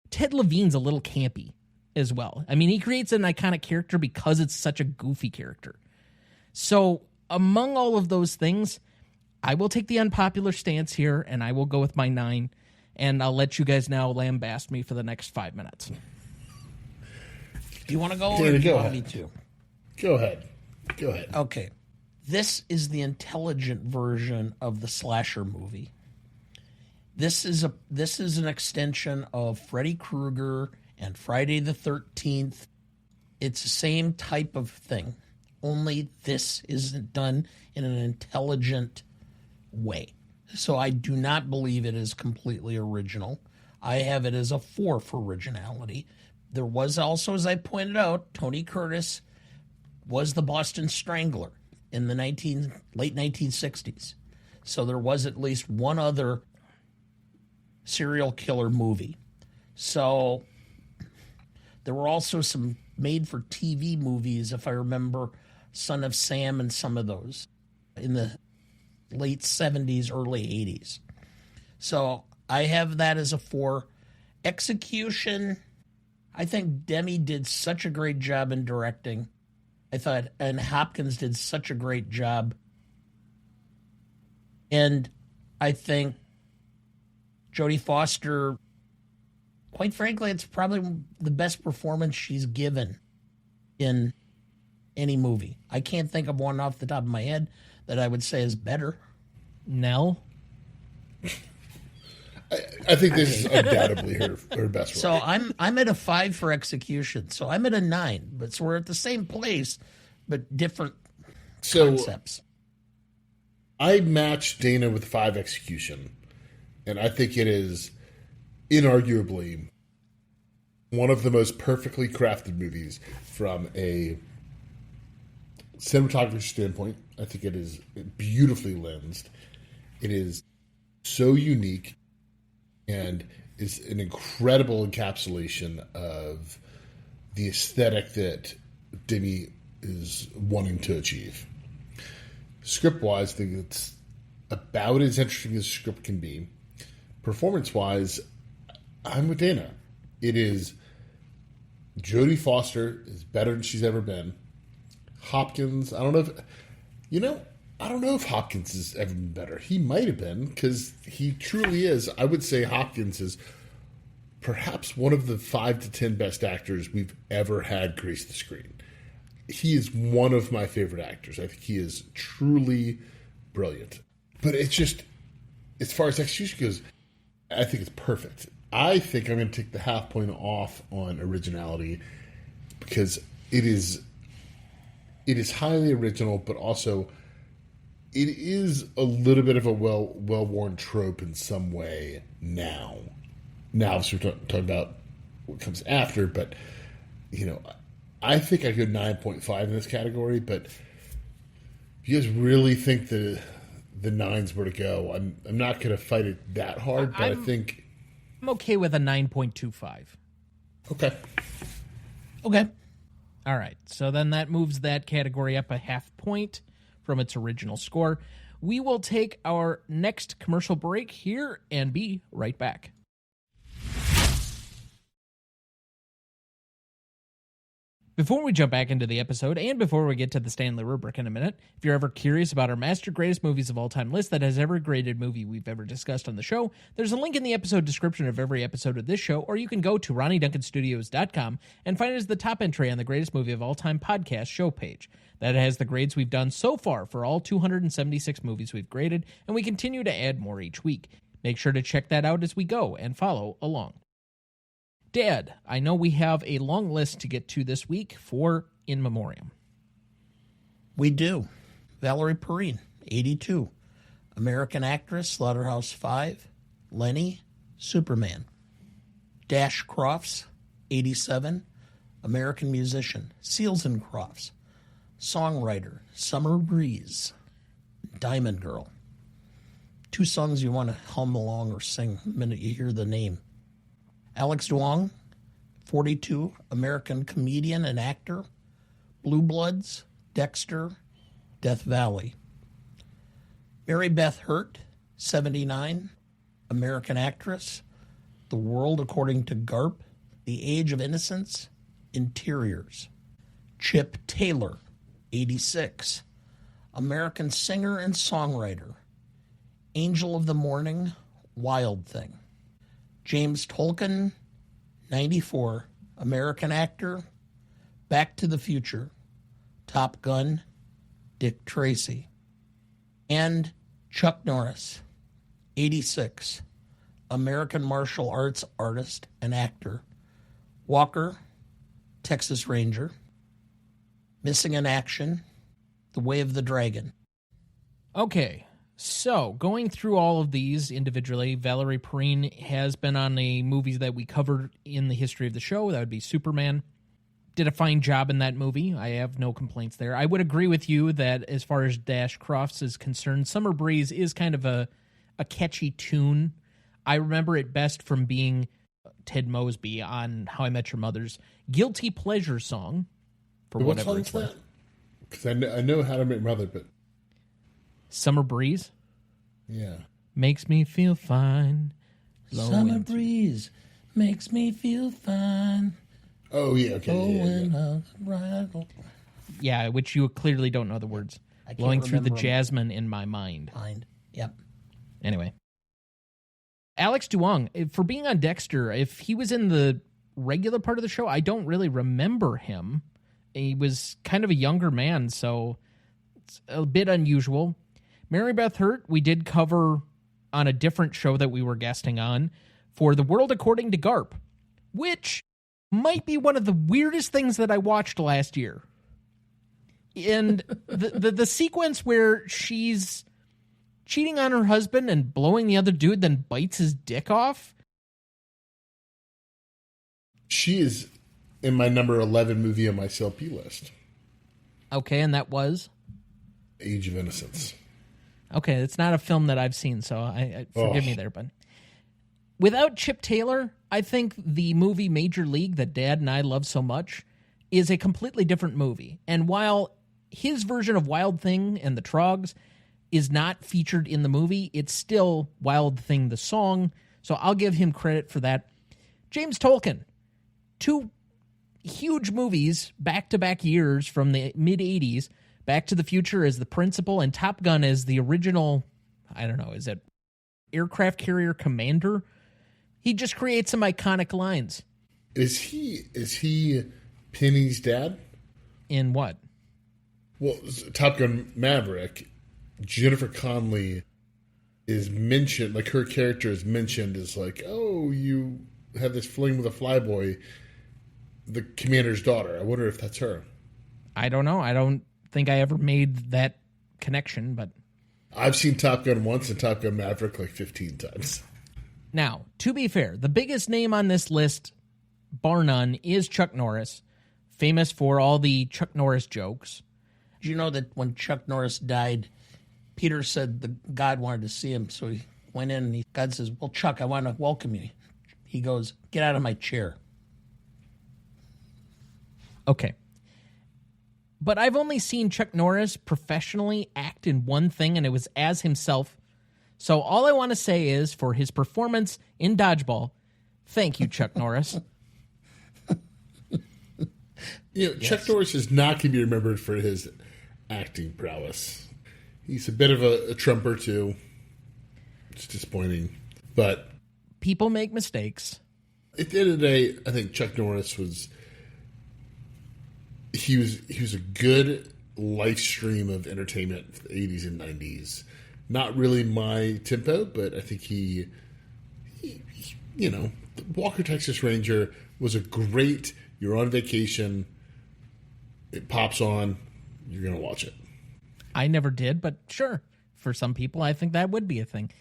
Ted Levine's a little campy as well. I mean, he creates an iconic character because it's such a goofy character. So among all of those things, I will take the unpopular stance here, and I will go with my 9, and I'll let you guys now lambast me for the next 5 minutes. Do you want to go, David, or do you go want ahead. me to? Go ahead. Go ahead. Okay. This is the intelligent version of the slasher movie. This is an extension of Freddy Krueger and Friday the 13th. It's the same type of thing, only this isn't done in an intelligent way. So I do not believe it is completely original. I have it as a 4 for originality. There was also, as I pointed out, Tony Curtis was the Boston Strangler in the late 1960s. So there was at least one other serial killer movie. So there were also some made-for-TV movies, if I remember, Son of Sam and some of those in the late 70s, early 80s. So I have that as a 4. Execution, I think Demi did such a great job in directing. I thought, and Hopkins did such a great job. And I think Jodie Foster, quite frankly, it's probably the best performance she's given in any movie. I can't think of one off the top of my head that I would say is better. Nell? I think this is undoubtedly her best role. So I'm at a 5 for execution. So I'm at a 9, but so we're at the same place, but different concepts. I matched Dana with 5 execution, and I think it is inarguably one of the most perfectly crafted movies from a cinematography standpoint. I think it is beautifully lensed. It is so unique and is an incredible encapsulation of the aesthetic that Demi is wanting to achieve. Script-wise, I think it's about as interesting as a script can be, performance-wise, I'm with Dana. It is Jodie Foster is better than she's ever been. Hopkins, I don't know if Hopkins has ever been better. He might have been, because he truly is. I would say Hopkins is perhaps one of the 5 to 10 best actors we've ever had grace the screen. He is one of my favorite actors. I think he is truly brilliant. But it's just, as far as execution goes, I think it's perfect. I think I'm going to take the half point off on originality, because it is highly original, but also it is a little bit of a well-worn trope in some way now. Now, so we're talking about what comes after, but, I think I go 9.5 in this category, but if you guys really think the nines were to go, I'm not going to fight it that hard, but I think... I'm okay with a 9.25. Okay. All right, so then that moves that category up a half point from its original score. We will take our next commercial break here and be right back. Before we jump back into the episode, and before we get to the Stanley Rubric in a minute, if you're ever curious about our Master Greatest Movies of All Time list that has every graded movie we've ever discussed on the show, there's a link in the episode description of every episode of this show, or you can go to RonnieDuncanStudios.com and find it as the top entry on the Greatest Movie of All Time podcast show page. That has the grades we've done so far for all 276 movies we've graded, and we continue to add more each week. Make sure to check that out as we go and follow along. Dad, I know we have a long list to get to this week for In Memoriam. We do. Valerie Perrine, 82. American actress, Slaughterhouse-Five. Lenny, Superman. Dash Crofts, 87. American musician, Seals and Crofts. Songwriter, Summer Breeze. Diamond Girl. 2 songs you want to hum along or sing the minute you hear the name. Alex Duong, 42, American comedian and actor. Blue Bloods, Dexter, Death Valley. Mary Beth Hurt, 79, American actress. The World According to Garp, The Age of Innocence, Interiors. Chip Taylor, 86, American singer and songwriter. Angel of the Morning, Wild Thing. James Tolkien, 94, American actor. Back to the Future, Top Gun, Dick Tracy. And Chuck Norris, 86, American martial arts artist and actor. Walker, Texas Ranger. Missing in Action, The Way of the Dragon. Okay. So, going through all of these individually, Valerie Perrine has been on a movie that we covered in the history of the show. That would be Superman. Did a fine job in that movie. I have no complaints there. I would agree with you that as far as Dash Crofts is concerned, Summer Breeze is kind of a catchy tune. I remember it best from being Ted Mosby on How I Met Your Mother's guilty pleasure song. For what whatever song it's is worth. that? Because I know How to Met Your Mother, but... Summer Breeze? Yeah. Makes me feel fine. Summer breeze makes me feel fine. Oh, yeah, okay. Yeah, which you clearly don't know the words. Blowing through the jasmine in my mind. Yep. Anyway. Alex Duong, for being on Dexter, if he was in the regular part of the show, I don't really remember him. He was kind of a younger man, so it's a bit unusual. Mary Beth Hurt, we did cover on a different show that we were guesting on for The World According to Garp, which might be one of the weirdest things that I watched last year. And the sequence where she's cheating on her husband and blowing the other dude, then bites his dick off. She is in my number 11 movie on my CLP list. Okay, and that was? Age of Innocence. Okay, it's not a film that I've seen, so I forgive me there. But without Chip Taylor, I think the movie Major League that Dad and I love so much is a completely different movie. And while his version of Wild Thing and the Trogs is not featured in the movie, it's still Wild Thing the song. So I'll give him credit for that. James Tolkien, 2 huge movies, back-to-back years from the mid-'80s, Back to the Future as the principal and Top Gun as the original, I don't know, is it aircraft carrier commander? He just creates some iconic lines. Is he Penny's dad? In what? Well, Top Gun Maverick, Jennifer Connelly is mentioned, like her character is mentioned as like, oh, you have this fling with a flyboy, the commander's daughter. I wonder if that's her. I don't know. I don't think I ever made that connection, but I've seen Top Gun once and Top Gun Maverick like 15 times. Now, to be fair, the biggest name on this list, bar none, is Chuck Norris, famous for all the Chuck Norris jokes. Did you know that when Chuck Norris died, Peter said God wanted to see him, so he went in and God says, well, Chuck, I want to welcome you. He goes, get out of my chair. Okay. But I've only seen Chuck Norris professionally act in one thing, and it was as himself. So all I want to say is, for his performance in Dodgeball, thank you, Chuck Norris. Chuck Norris is not going to be remembered for his acting prowess. He's a bit of a trumper, too. It's disappointing. But people make mistakes. At the end of the day, I think Chuck Norris was... He was a good life stream of entertainment for the 80s and 90s. Not really my tempo, but I think he Walker, Texas Ranger was a great, you're on vacation, it pops on, you're going to watch it. I never did, but sure, for some people, I think that would be a thing.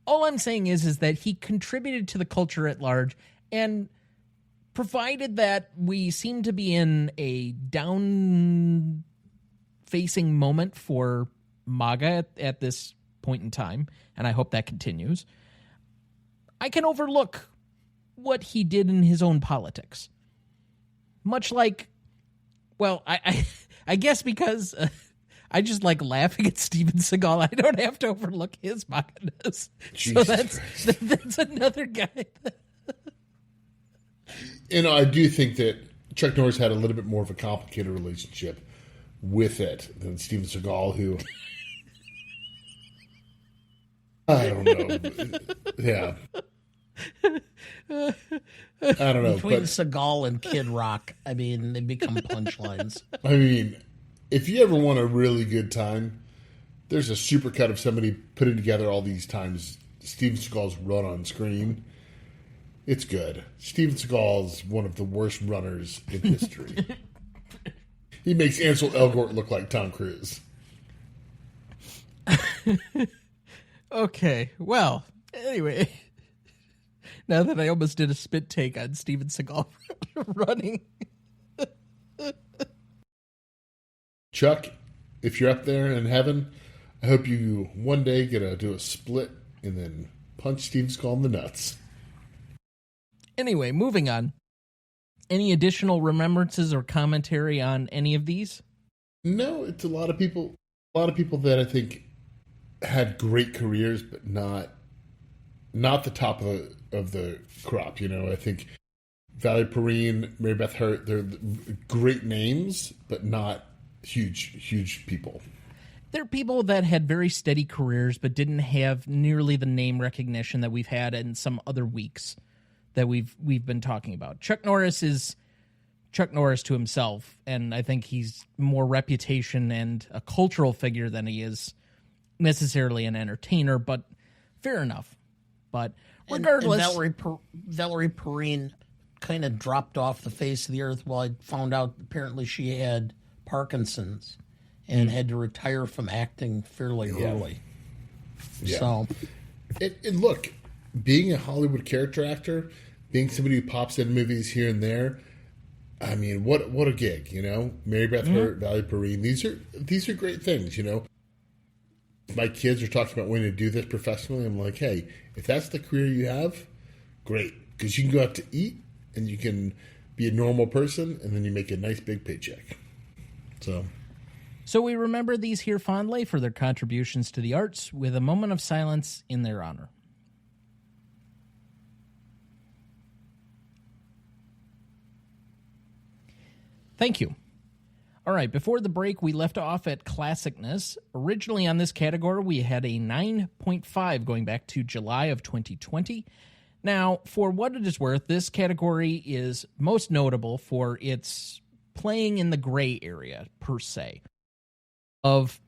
All I'm saying is that he contributed to the culture at large, and provided that we seem to be in a down-facing moment for MAGA at this point in time, and I hope that continues, I can overlook what he did in his own politics. Much like, well, I guess because I just like laughing at Steven Seagal, I don't have to overlook his MAGA-ness. So that's another guy. I do think that Chuck Norris had a little bit more of a complicated relationship with it than Steven Seagal, who... I don't know. Yeah. I don't know. Between Seagal and Kid Rock, I mean, they become punchlines. I mean, if you ever want a really good time, there's a supercut of somebody putting together all these times Steven Seagal's run on screen. It's good. Steven Seagal's one of the worst runners in history. He makes Ansel Elgort look like Tom Cruise. Okay, well, anyway, now that I almost did a spit take on Steven Seagal running. Chuck, if you're up there in heaven, I hope you one day get to do a split and then punch Steven Seagal in the nuts. Anyway, moving on. Any additional remembrances or commentary on any of these? No, it's a lot of people that I think had great careers, but not the top of the crop. I think Valerie Perrine, Mary Beth Hurt, they're great names, but not huge people. There are people that had very steady careers, but didn't have nearly the name recognition that we've had in some other weeks that we've been talking about. Chuck Norris is Chuck Norris to himself, and I think he's more reputation and a cultural figure than he is necessarily an entertainer, but fair enough. But regardless... And Valerie Perrine kind of dropped off the face of the earth while I found out apparently she had Parkinson's and had to retire from acting fairly early. Yeah. So, and look, being a Hollywood character actor, being somebody who pops in movies here and there, I mean, what a gig, Mary Beth Hurt, Valerie Perrine, these are great things, My kids are talking about wanting to do this professionally. I'm like, hey, if that's the career you have, great, because you can go out to eat and you can be a normal person, and then you make a nice big paycheck. So we remember these here fondly for their contributions to the arts with a moment of silence in their honor. Thank you. All right, before the break, we left off at Classicness. Originally on this category, we had a 9.5 going back to July of 2020. Now, for what it is worth, this category is most notable for its playing in the gray area, per se, of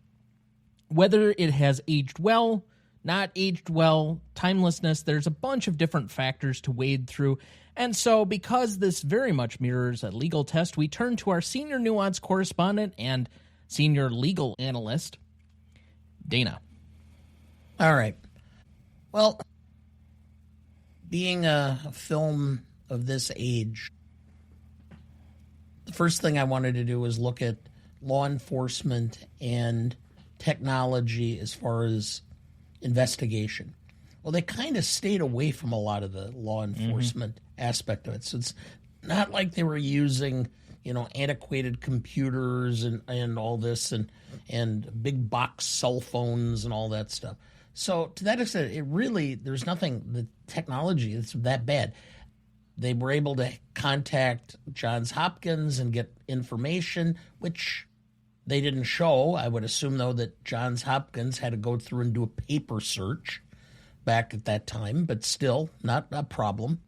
whether it has aged well, not aged well, timelessness. There's a bunch of different factors to wade through. And so, because this very much mirrors a legal test, we turn to our senior nuance correspondent and senior legal analyst, Dana. All right. Well, being a film of this age, the first thing I wanted to do was look at law enforcement and technology as far as investigation. Well, they kind of stayed away from a lot of the law enforcement aspect of it. So it's not like they were using, antiquated computers and all this and big box cell phones and all that stuff. So to that extent, there's nothing, the technology that's that bad. They were able to contact Johns Hopkins and get information, which they didn't show. I would assume, though, that Johns Hopkins had to go through and do a paper search back at that time, but still not a problem.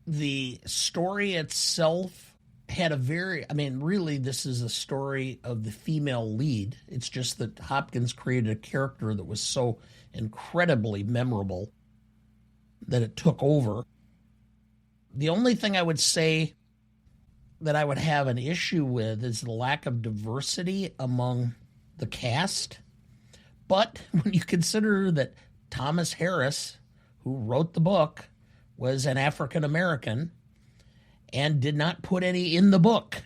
The story itself had really this is a story of the female lead. It's just that Hopkins created a character that was so incredibly memorable that it took over. The only thing I would say that I would have an issue with is the lack of diversity among the cast. But when you consider that Thomas Harris, who wrote the book, was an African American and did not put any in the book,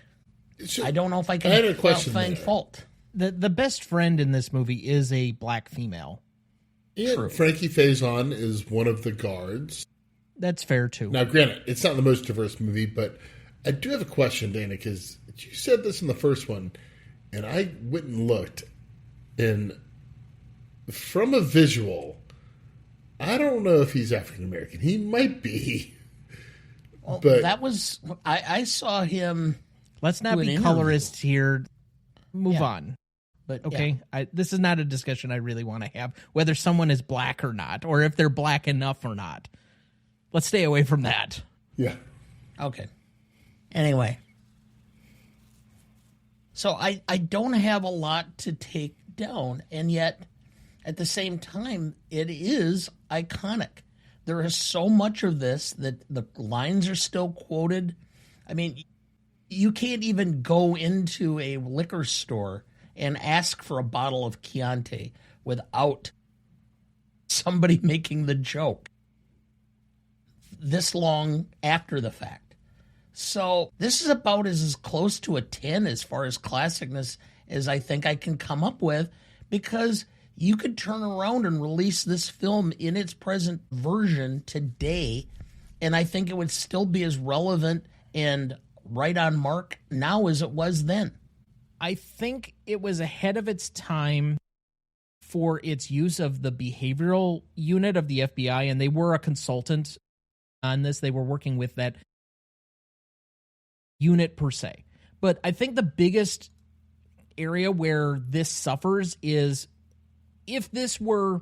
I don't know if I can find fault. The best friend in this movie is a black female. Yeah, Frankie Faison is one of the guards. That's fair, too. Now, granted, it's not the most diverse movie, but I do have a question, Dana, because you said this in the first one, and I went and looked, and from a visual, I don't know if he's African-American. He might be. Well, but that was... I saw him... Let's not be colorists here. Move on. But okay, yeah. This is not a discussion I really want to have, whether someone is black or not, or if they're black enough or not. Let's stay away from that. Yeah. Okay. Anyway. So I don't have a lot to take down, and yet at the same time, it is iconic. There is so much of this that the lines are still quoted. I mean, you can't even go into a liquor store and ask for a bottle of Chianti without somebody making the joke this long after the fact. So this is about as close to a 10 as far as classicness as I think I can come up with, because you could turn around and release this film in its present version today, and I think it would still be as relevant and right on mark now as it was then. I think it was ahead of its time for its use of the behavioral unit of the FBI, and they were a consultant on this. They were working with that unit per se. But I think the biggest area where this suffers is if this were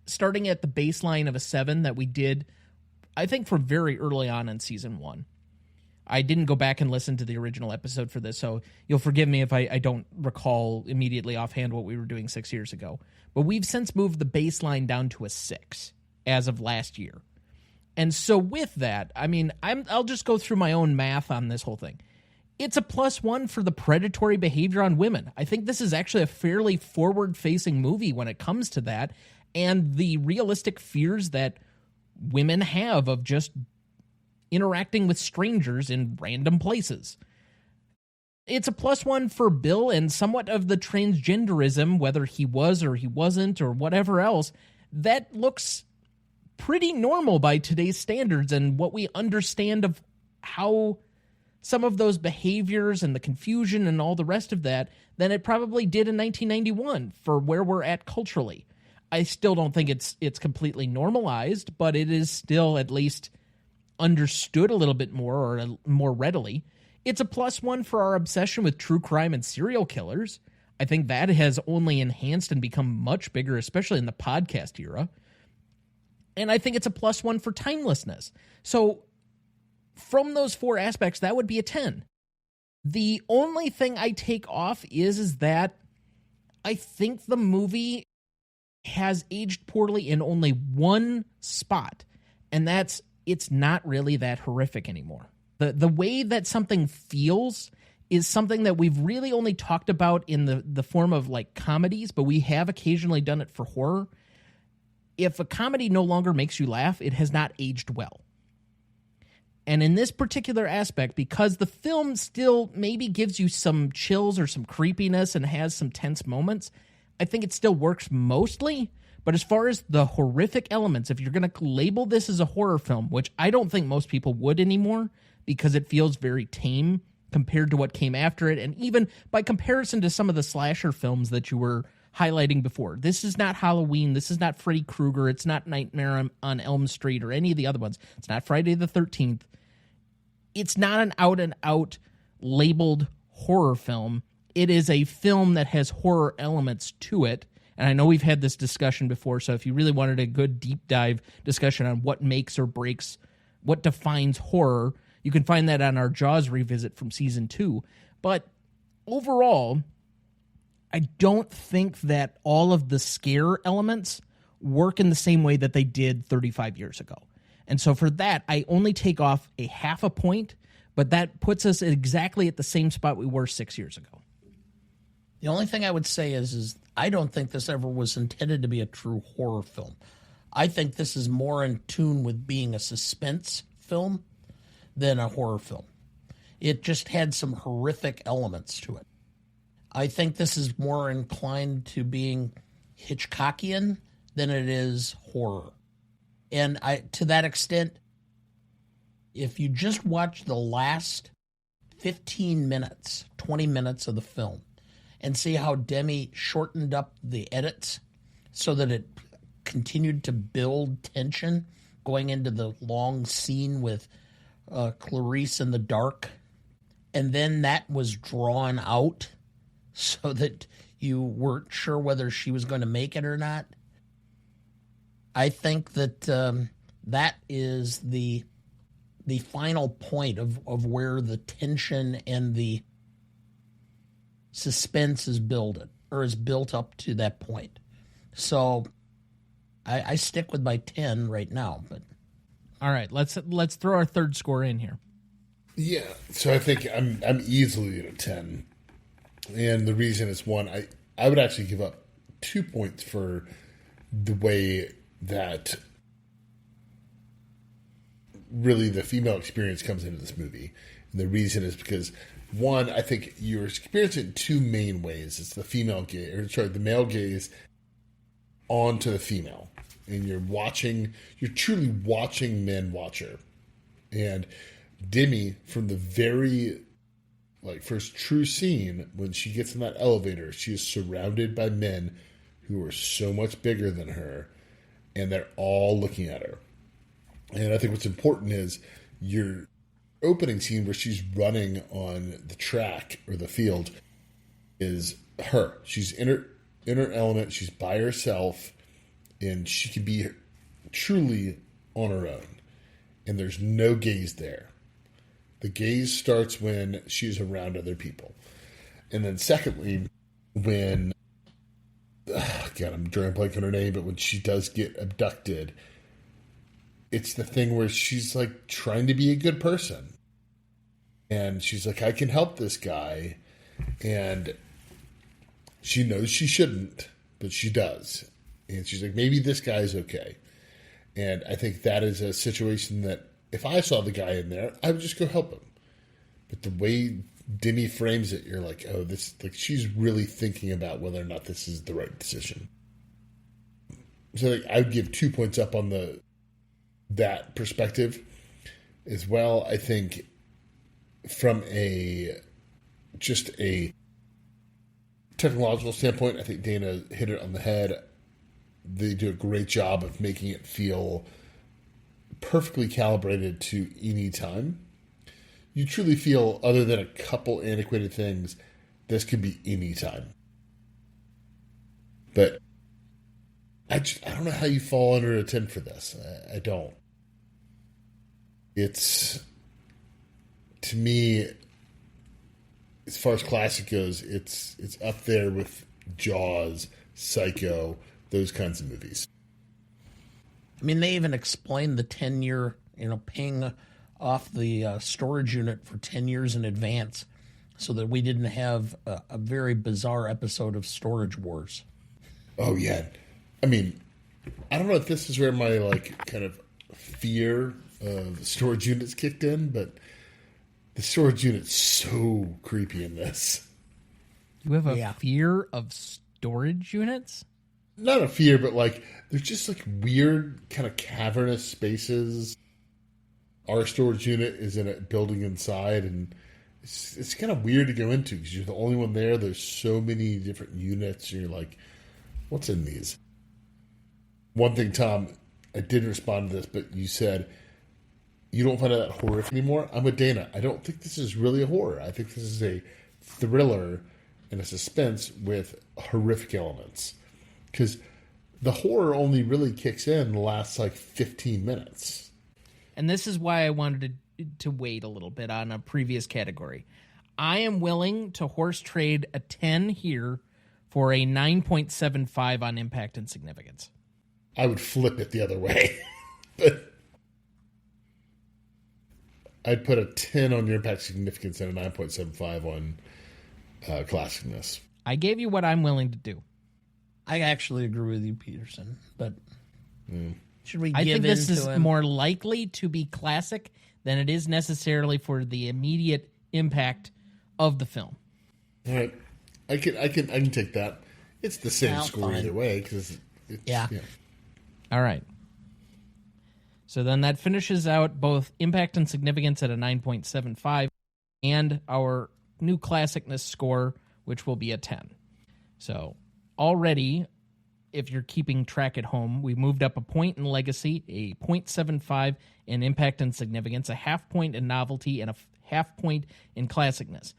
starting at the baseline of a 7 that we did, I think, for very early on in season 1. I didn't go back and listen to the original episode for this, so you'll forgive me if I don't recall immediately offhand what we were doing 6 years ago. But we've since moved the baseline down to a 6 as of last year. And so with that, I mean, I'll just go through my own math on this whole thing. It's a +1 for the predatory behavior on women. I think this is actually a fairly forward-facing movie when it comes to that, and the realistic fears that women have of just interacting with strangers in random places. It's a +1 for Bill and somewhat of the transgenderism, whether he was or he wasn't or whatever else, that looks pretty normal by today's standards and what we understand of how some of those behaviors and the confusion and all the rest of that than it probably did in 1991 for where we're at culturally. I still don't think it's completely normalized, but it is still at least understood a little bit more or more readily. It's a +1 for our obsession with true crime and serial killers. I think that has only enhanced and become much bigger, especially in the podcast era. And I think it's a +1 for timelessness. So from those 4 aspects, that would be a 10. The only thing I take off is that I think the movie has aged poorly in only one spot, and that's it's not really that horrific anymore. The way that something feels is something that we've really only talked about in the form of like comedies, but we have occasionally done it for horror. If a comedy no longer makes you laugh, it has not aged well. And in this particular aspect, because the film still maybe gives you some chills or some creepiness and has some tense moments, I think it still works mostly. But as far as the horrific elements, if you're going to label this as a horror film, which I don't think most people would anymore because it feels very tame compared to what came after it, and even by comparison to some of the slasher films that you were highlighting before. This is not Halloween. This is not Freddy Krueger. It's not Nightmare on Elm Street or any of the other ones. It's not Friday the 13th. It's not an out-and-out labeled horror film. It is a film that has horror elements to it. And I know we've had this discussion before, so if you really wanted a good deep dive discussion on what makes or breaks, what defines horror, you can find that on our Jaws revisit from season 2. But overall, I don't think that all of the scare elements work in the same way that they did 35 years ago. And so for that, I only take off a 0.5 point, but that puts us exactly at the same spot we were 6 years ago. The only thing I would say is I don't think this ever was intended to be a true horror film. I think this is more in tune with being a suspense film than a horror film. It just had some horrific elements to it. I think this is more inclined to being Hitchcockian than it is horror. And to that extent, if you just watch the last 15 minutes, 20 minutes of the film, and see how Demi shortened up the edits so that it continued to build tension going into the long scene with Clarice in the dark, and then that was drawn out so that you weren't sure whether she was going to make it or not. I think that that is the final point of where the tension and the suspense is built up to that point. So I stick with my 10 right now. But all right, let's throw our third score in here. Yeah, so I think I'm easily at a 10, and the reason is one, I would actually give up 2 points for the way that really the female experience comes into this movie. And the reason is because, one, I think you're experiencing it in two main ways. It's the male gaze onto the female. And you're truly watching men watch her. And Demi, from the very first true scene, when she gets in that elevator, she is surrounded by men who are so much bigger than her, and they're all looking at her. And I think what's important is your opening scene where she's running on the track or the field is her. She's in her element. She's by herself, and she can be truly on her own. And there's no gaze there. The gaze starts when she's around other people. And then secondly, when, God, I'm drawing a blank on her name, but when she does get abducted, it's the thing where she's like trying to be a good person. And she's like, I can help this guy. And she knows she shouldn't, but she does. And she's like, maybe this guy's okay. And I think that is a situation that if I saw the guy in there, I would just go help him. But the way Demi frames it, you're like, oh, this, like, she's really thinking about whether or not this is the right decision. So I would give 2 points up on that perspective as well. I think from a technological standpoint, I think Dana hit it on the head. They do a great job of making it feel perfectly calibrated to any time. you truly feel, other than a couple antiquated things, this could be any time. But I don't know how you fall under a 10 for this. I don't. It's, to me, as far as classic goes, it's up there with Jaws, Psycho, those kinds of movies. I mean, they even explained the 10-year, paying off the storage unit for 10 years in advance so that we didn't have a very bizarre episode of Storage Wars. Oh, yeah. I mean, I don't know if this is where my, kind of fear of storage units kicked in, but the storage unit's so creepy in this. You have a fear of storage units? Not a fear, but, there's just, weird kind of cavernous spaces. Our storage unit is in a building inside, and it's kind of weird to go into because you're the only one there. There's so many different units, and you're like, what's in these? One thing, Tom, I did respond to this, but you said you don't find that horrific anymore. I'm with Dana. I don't think this is really a horror. I think this is a thriller and a suspense with horrific elements. Because the horror only really kicks in the last 15 minutes. And this is why I wanted to wait a little bit on a previous category. I am willing to horse trade a 10 here for a 9.75 on impact and significance. I would flip it the other way. But I'd put a 10 on your impact significance and a 9.75 on classicness. I gave you what I'm willing to do. I actually agree with you, Peterson, but should we give in to him? I think this is more likely to be classic than it is necessarily for the immediate impact of the film. All right. I can take that. It's the same score either way. Yeah. All right. So then that finishes out both impact and significance at a 9.75 and our new classicness score, which will be a 10. So already, if you're keeping track at home, we moved up a point in legacy, a 0.75 in impact and significance, a half point in novelty, and a half point in classicness.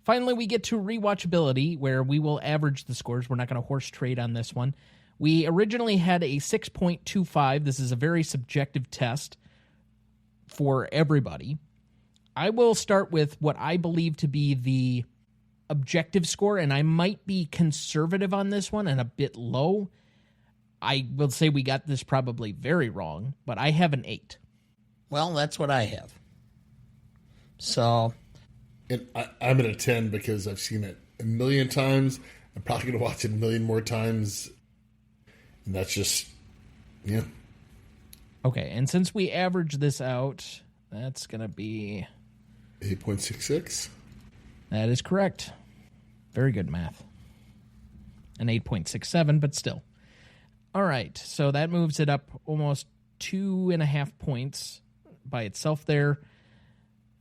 Finally, we get to rewatchability, where we will average the scores. We're not going to horse trade on this one. We originally had a 6.25. This is a very subjective test for everybody. I will start with what I believe to be the objective score, and I might be conservative on this one and a bit low. I will say we got this probably very wrong, but I have an 8. Well, that's what I have. So... And I'm at a 10 because I've seen it a million times. I'm probably going to watch it a million more times. And that's just, yeah. Okay, and since we average this out, that's going to be... 8.66? That is correct. Very good math. An 8.67, but still. All right, so that moves it up almost 2.5 points by itself there.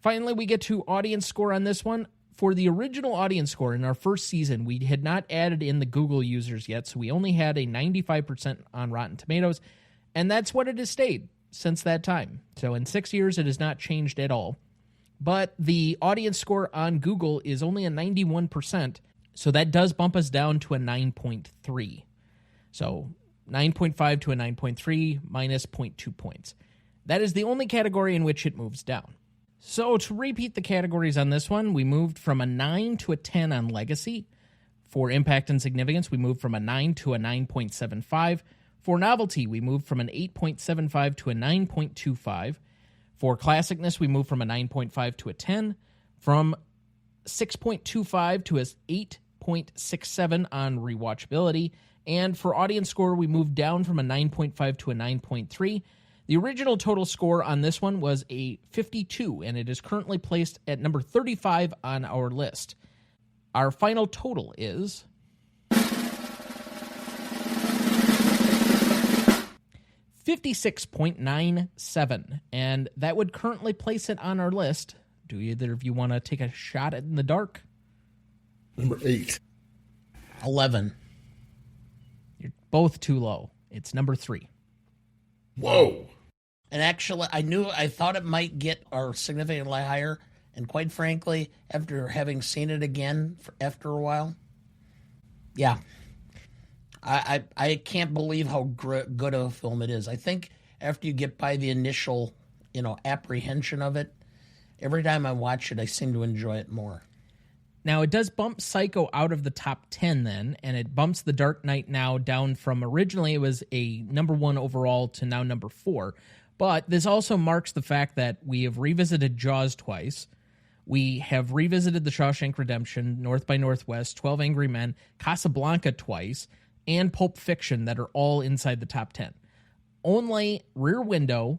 Finally, we get to audience score on this one. For the original audience score in our first season, we had not added in the Google users yet, so we only had a 95% on Rotten Tomatoes, and that's what it has stayed since that time. So in 6 years, it has not changed at all. But the audience score on Google is only a 91%, so that does bump us down to a 9.3. So 9.5 to a 9.3 minus 0.2 points. That is the only category in which it moves down. So to repeat the categories on this one, we moved from a 9 to a 10 on legacy. For impact and significance, we moved from a 9 to a 9.75. For novelty, we moved from an 8.75 to a 9.25. For classicness, we moved from a 9.5 to a 10. From 6.25 to a 8.67 on rewatchability. And for audience score, we moved down from a 9.5 to a 9.3. The original total score on this one was a 52, and it is currently placed at number 35 on our list. Our final total is 56.97, and that would currently place it on our list. Do either of you want to take a shot in the dark? Number 8. 11. You're both too low. It's number 3. Whoa. And actually, I thought it might get our significantly higher, And quite frankly, after having seen it again after a while, yeah, I can't believe how good of a film it is. I think after you get by the initial, apprehension of it, every time I watch it, I seem to enjoy it more. Now, it does bump Psycho out of the top 10 then, and it bumps The Dark Knight now down from originally it was a number 1 overall to now number 4. But this also marks the fact that we have revisited Jaws twice. We have revisited The Shawshank Redemption, North by Northwest, 12 Angry Men, Casablanca twice, and Pulp Fiction that are all inside the top 10. Only Rear Window,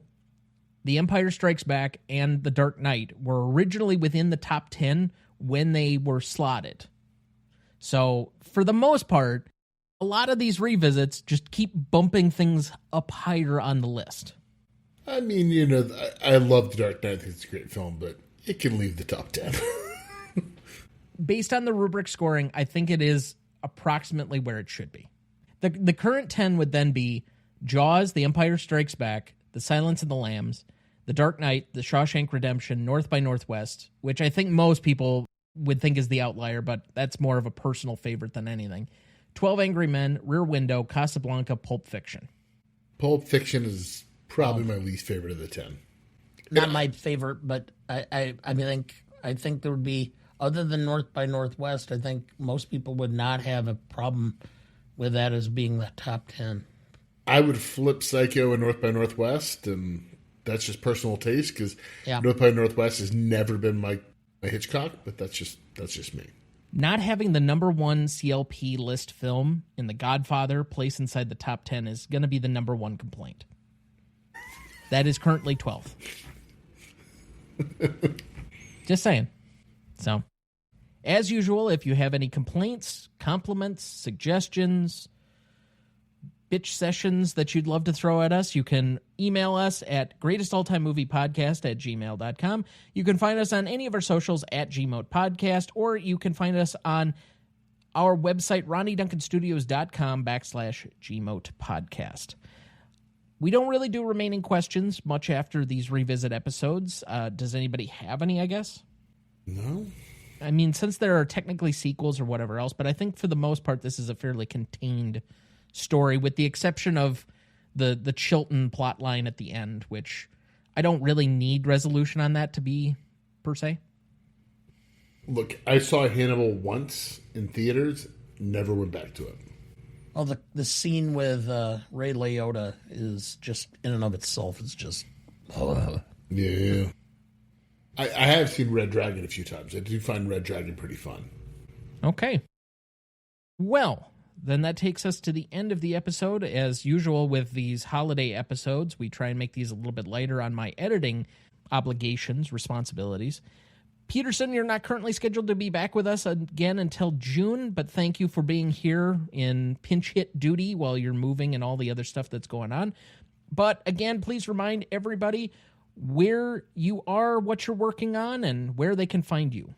The Empire Strikes Back, and The Dark Knight were originally within the top 10 when they were slotted. So, for the most part, a lot of these revisits just keep bumping things up higher on the list. I mean, I love The Dark Knight. I think it's a great film, but it can leave the top 10. Based on the Rubric scoring, I think it is approximately where it should be. The current 10 would then be Jaws, The Empire Strikes Back, The Silence of the Lambs, The Dark Knight, The Shawshank Redemption, North by Northwest, which I think most people would think is the outlier, but that's more of a personal favorite than anything. 12 Angry Men, Rear Window, Casablanca, Pulp Fiction. Pulp Fiction is probably my least favorite of the 10. Not my favorite, but I think there would be, other than North by Northwest, I think most people would not have a problem with that as being the top 10. I would flip Psycho and North by Northwest, and that's just personal taste, because North by Northwest has never been my Hitchcock, but that's just me. Not having the number 1 CLP list film in The Godfather place inside the top 10 is going to be the number 1 complaint. That is currently 12th. Just saying. So, as usual, if you have any complaints, compliments, suggestions, bitch sessions that you'd love to throw at us, you can email us at greatestaltimemoviepodcast@gmail.com. You can find us on any of our socials at GMOAT Podcast, or you can find us on our website, RonnieDuncanStudios.com/GMOAT Podcast. We don't really do remaining questions much after these revisit episodes. Does anybody have any, I guess? No. I mean, since there are technically sequels or whatever else, but I think for the most part, this is a fairly contained story, with the exception of the Chilton plot line at the end, which I don't really need resolution on that to be, per se. Look, I saw Hannibal once in theaters, never went back to it. Well, the scene with Ray Liotta is just, in and of itself, it's just... Yeah. I have seen Red Dragon a few times. I do find Red Dragon pretty fun. Okay. Well, then that takes us to the end of the episode. As usual with these holiday episodes, we try and make these a little bit lighter on my editing obligations, responsibilities. Peterson, you're not currently scheduled to be back with us again until June, but thank you for being here in pinch hit duty while you're moving and all the other stuff that's going on. But again, please remind everybody where you are, what you're working on, and where they can find you.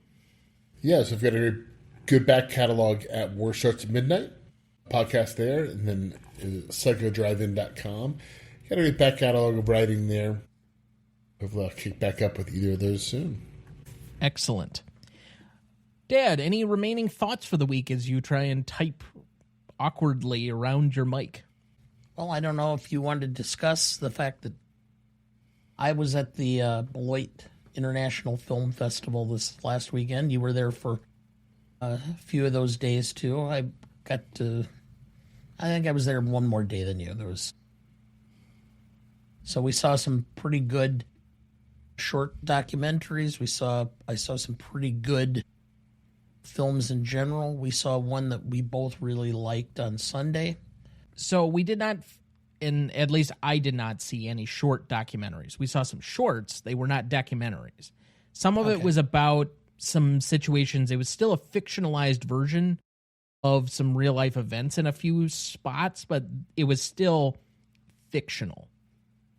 Yeah, so we've got a good back catalog at War Starts at Midnight, podcast there, and then psychodrivein.com. Got a good back catalog of writing there. Hopefully I'll kick back up with either of those soon. Excellent. Dad, any remaining thoughts for the week as you try and type awkwardly around your mic? Well, I don't know if you wanted to discuss the fact that I was at the Beloit International Film Festival this last weekend. You were there for a few of those days, too. I think I was there one more day than you. So we saw some pretty good short documentaries. I saw some pretty good films in general. We saw one that we both really liked on Sunday. So we did not, and at least I did not see any short documentaries. We saw some shorts. They were not documentaries. Some of it was about some situations. It was still a fictionalized version of some real life events in a few spots, but it was still fictional.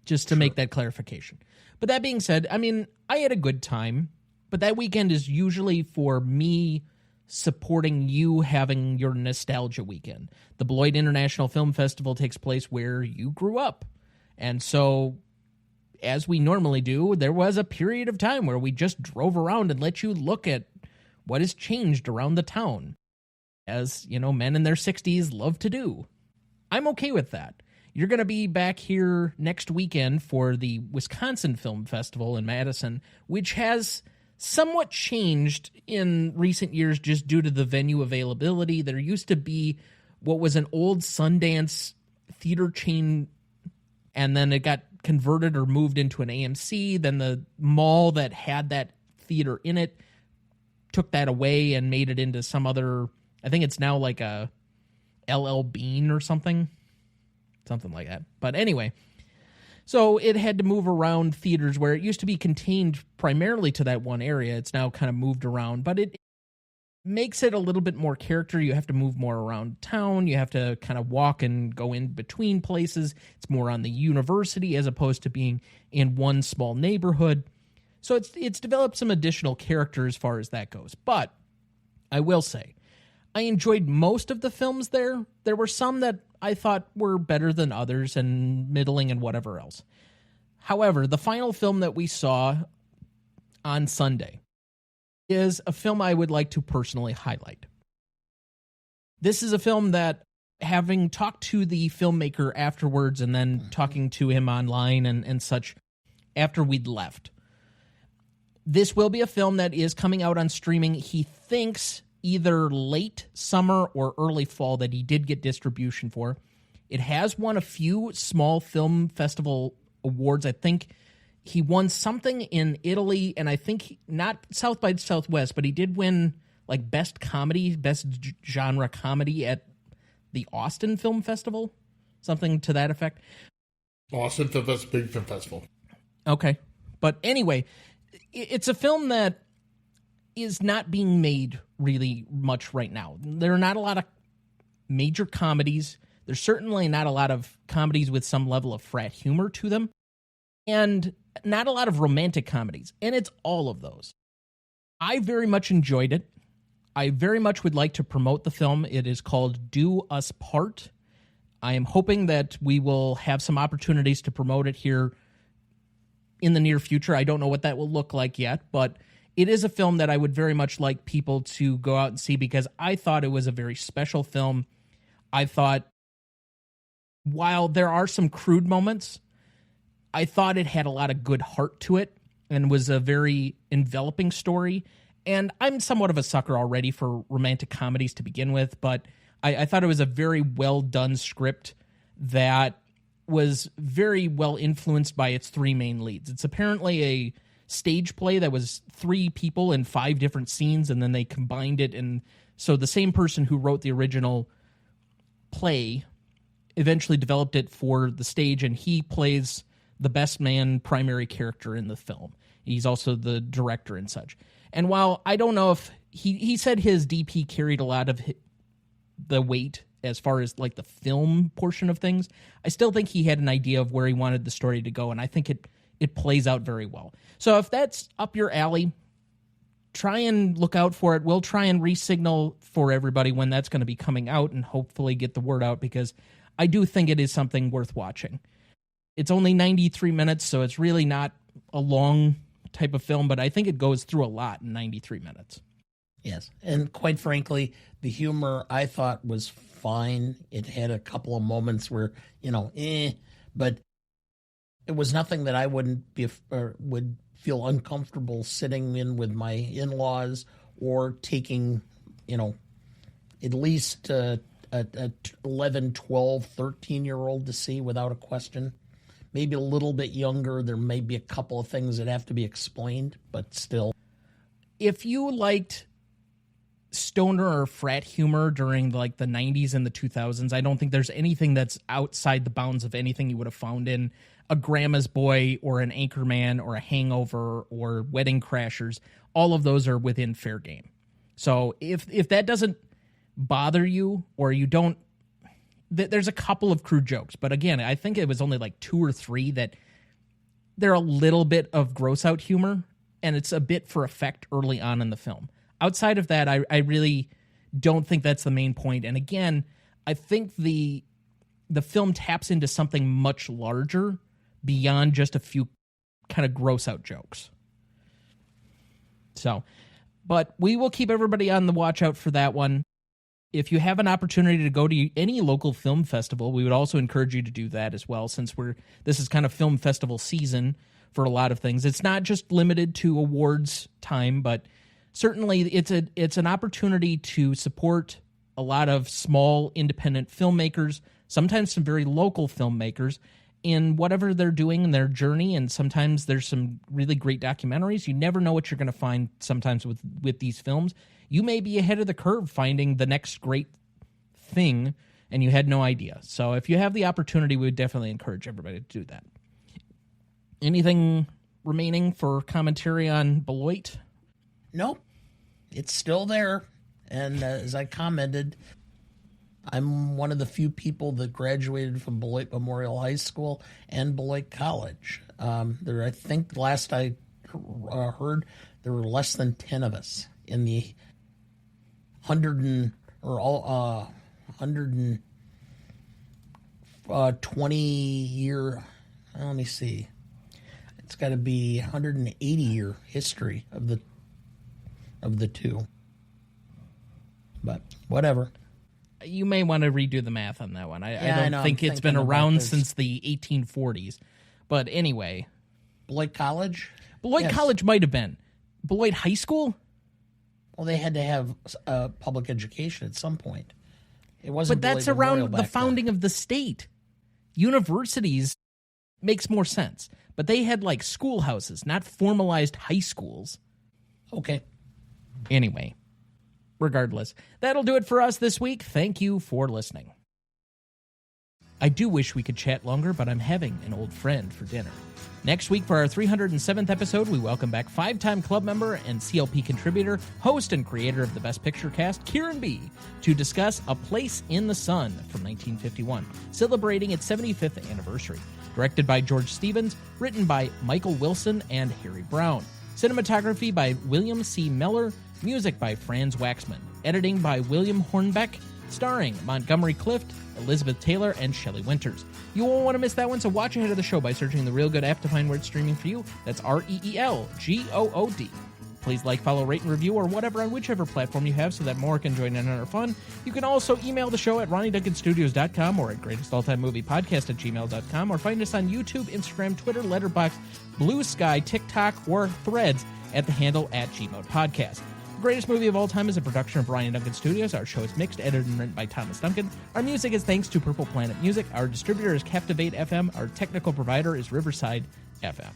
Just to make that clarification. But that being said, I mean, I had a good time, but that weekend is usually for me supporting you having your nostalgia weekend. The Beloit International Film Festival takes place where you grew up. And so as we normally do, there was a period of time where we just drove around and let you look at what has changed around the town, as, men in their 60s love to do. I'm okay with that. You're going to be back here next weekend for the Wisconsin Film Festival in Madison, which has somewhat changed in recent years just due to the venue availability. There used to be what was an old Sundance theater chain, and then it got converted or moved into an AMC. Then the mall that had that theater in it took that away and made it into some other, I think it's now like a LL Bean or something like that. But anyway, so it had to move around theaters where it used to be contained primarily to that one area. It's now kind of moved around, but it makes it a little bit more character. You have to move more around town. You have to kind of walk and go in between places. It's more on the university as opposed to being in one small neighborhood. So it's developed some additional character as far as that goes. But I will say, I enjoyed most of the films there. There were some that I thought were better than others and middling and whatever else. However, the final film that we saw on Sunday is a film I would like to personally highlight. This is a film that, having talked to the filmmaker afterwards and then talking to him online and such after we'd left, this will be a film that is coming out on streaming. He thinks either late summer or early fall that he did get distribution for. It has won a few small film festival awards. I think he won something in Italy, and I think not South by Southwest, but he did win like best comedy, best genre comedy at the Austin Film Festival, something to that effect. Austin Film Festival, big film festival. Okay. But anyway, it's a film that is not being made really much right now. There are not a lot of major comedies. There's certainly not a lot of comedies with some level of frat humor to them, and not a lot of romantic comedies, and it's all of those. I very much enjoyed it. I very much would like to promote the film. It is called Do Us Part. I am hoping that we will have some opportunities to promote it here in the near future. I don't know what that will look like yet, but it is a film that I would very much like people to go out and see because I thought it was a very special film. I thought, while there are some crude moments, I thought it had a lot of good heart to it and was a very enveloping story. And I'm somewhat of a sucker already for romantic comedies to begin with, but I thought it was a very well done script that was very well influenced by its three main leads. It's apparently a stage play that was 3 people in 5 different scenes, and then they combined it. And so the same person who wrote the original play eventually developed it for the stage, and he plays the best man primary character in the film. He's also the director and such. And while I don't know if he said his DP carried a lot of the weight as far as like the film portion of things, I still think he had an idea of where he wanted the story to go, and I think it plays out very well. So if that's up your alley, try and look out for it. We'll try and re-signal for everybody when that's going to be coming out and hopefully get the word out, because I do think it is something worth watching. It's only 93 minutes, so it's really not a long type of film, but I think it goes through a lot in 93 minutes. Yes, and quite frankly, the humor I thought was fine. It had a couple of moments where, but it was nothing that I would feel uncomfortable sitting in with my in-laws or taking, at least a 11, 12, 13-year-old to see without a question. Maybe a little bit younger, there may be a couple of things that have to be explained, but still. If you liked stoner or frat humor during like the 90s and the 2000s, I don't think there's anything that's outside the bounds of anything you would have found in a Grandma's Boy or an Anchorman or a Hangover or Wedding Crashers. All of those are within fair game. So if that doesn't bother you, or you don't, there's a couple of crude jokes, but again, I think it was only like 2 or 3 that they're a little bit of gross out humor, and it's a bit for effect early on in the film. Outside of that, I really don't think that's the main point. And again, I think the film taps into something much larger beyond just a few kind of gross out jokes. So, but we will keep everybody on the watch out for that one. If you have an opportunity to go to any local film festival, we would also encourage you to do that as well, since this is kind of film festival season for a lot of things. It's not just limited to awards time, but certainly it's an opportunity to support a lot of small independent filmmakers, sometimes some very local filmmakers, in whatever they're doing in their journey. And sometimes there's some really great documentaries. You never know what you're going to find sometimes with these films. You may be ahead of the curve finding the next great thing, and you had no idea. So if you have the opportunity, we would definitely encourage everybody to do that. Anything remaining for commentary on Beloit? Nope. It's still there. And as I commented, I'm one of the few people that graduated from Beloit Memorial High School and Beloit College. I think last I heard, there were less than 10 of us in the 120 year. Let me see. It's got to be 180 year history of the two. But whatever. You may want to redo the math on that one. I don't think it's been about around this. since the 1840s. But anyway. Beloit College? Beloit Yes. College might have been. Beloit High School? Well, they had to have public education at some point. It But wasn't. that's Beloit Memorial around the back then. founding of the state. Universities makes more sense. But they had like schoolhouses, not formalized high schools. Okay. Anyway, regardless, that'll do it for us this week. Thank you for listening. I do wish we could chat longer, but I'm having an old friend for dinner. Next week for our 307th episode, we welcome back 5-time club member and CLP contributor, host and creator of the Best Picture cast, Kieran B., to discuss A Place in the Sun from 1951, celebrating its 75th anniversary. Directed by George Stevens, written by Michael Wilson and Harry Brown. Cinematography by William C. Miller, music by Franz Waxman, editing by William Hornbeck, starring Montgomery Clift, Elizabeth Taylor, and Shelley Winters. You won't want to miss that one, so watch ahead of the show by searching the Real Good app to find where it's streaming for you. That's REELGOOD. Please like, follow, rate, and review, or whatever on whichever platform you have so that more can join in on our fun. You can also email the show at RonnieDuncanStudios.com or at GreatestAllTimeMoviePodcast@gmail.com, or find us on YouTube, Instagram, Twitter, Letterboxd, Blue Sky, TikTok, or Threads at the handle @GMOAT Podcast. The Greatest Movie of All Time is a production of Ronnie Duncan Studios. Our show is mixed, edited, and written by Thomas Duncan. Our music is thanks to Purple Planet Music. Our distributor is Captivate FM. Our technical provider is Riverside FM.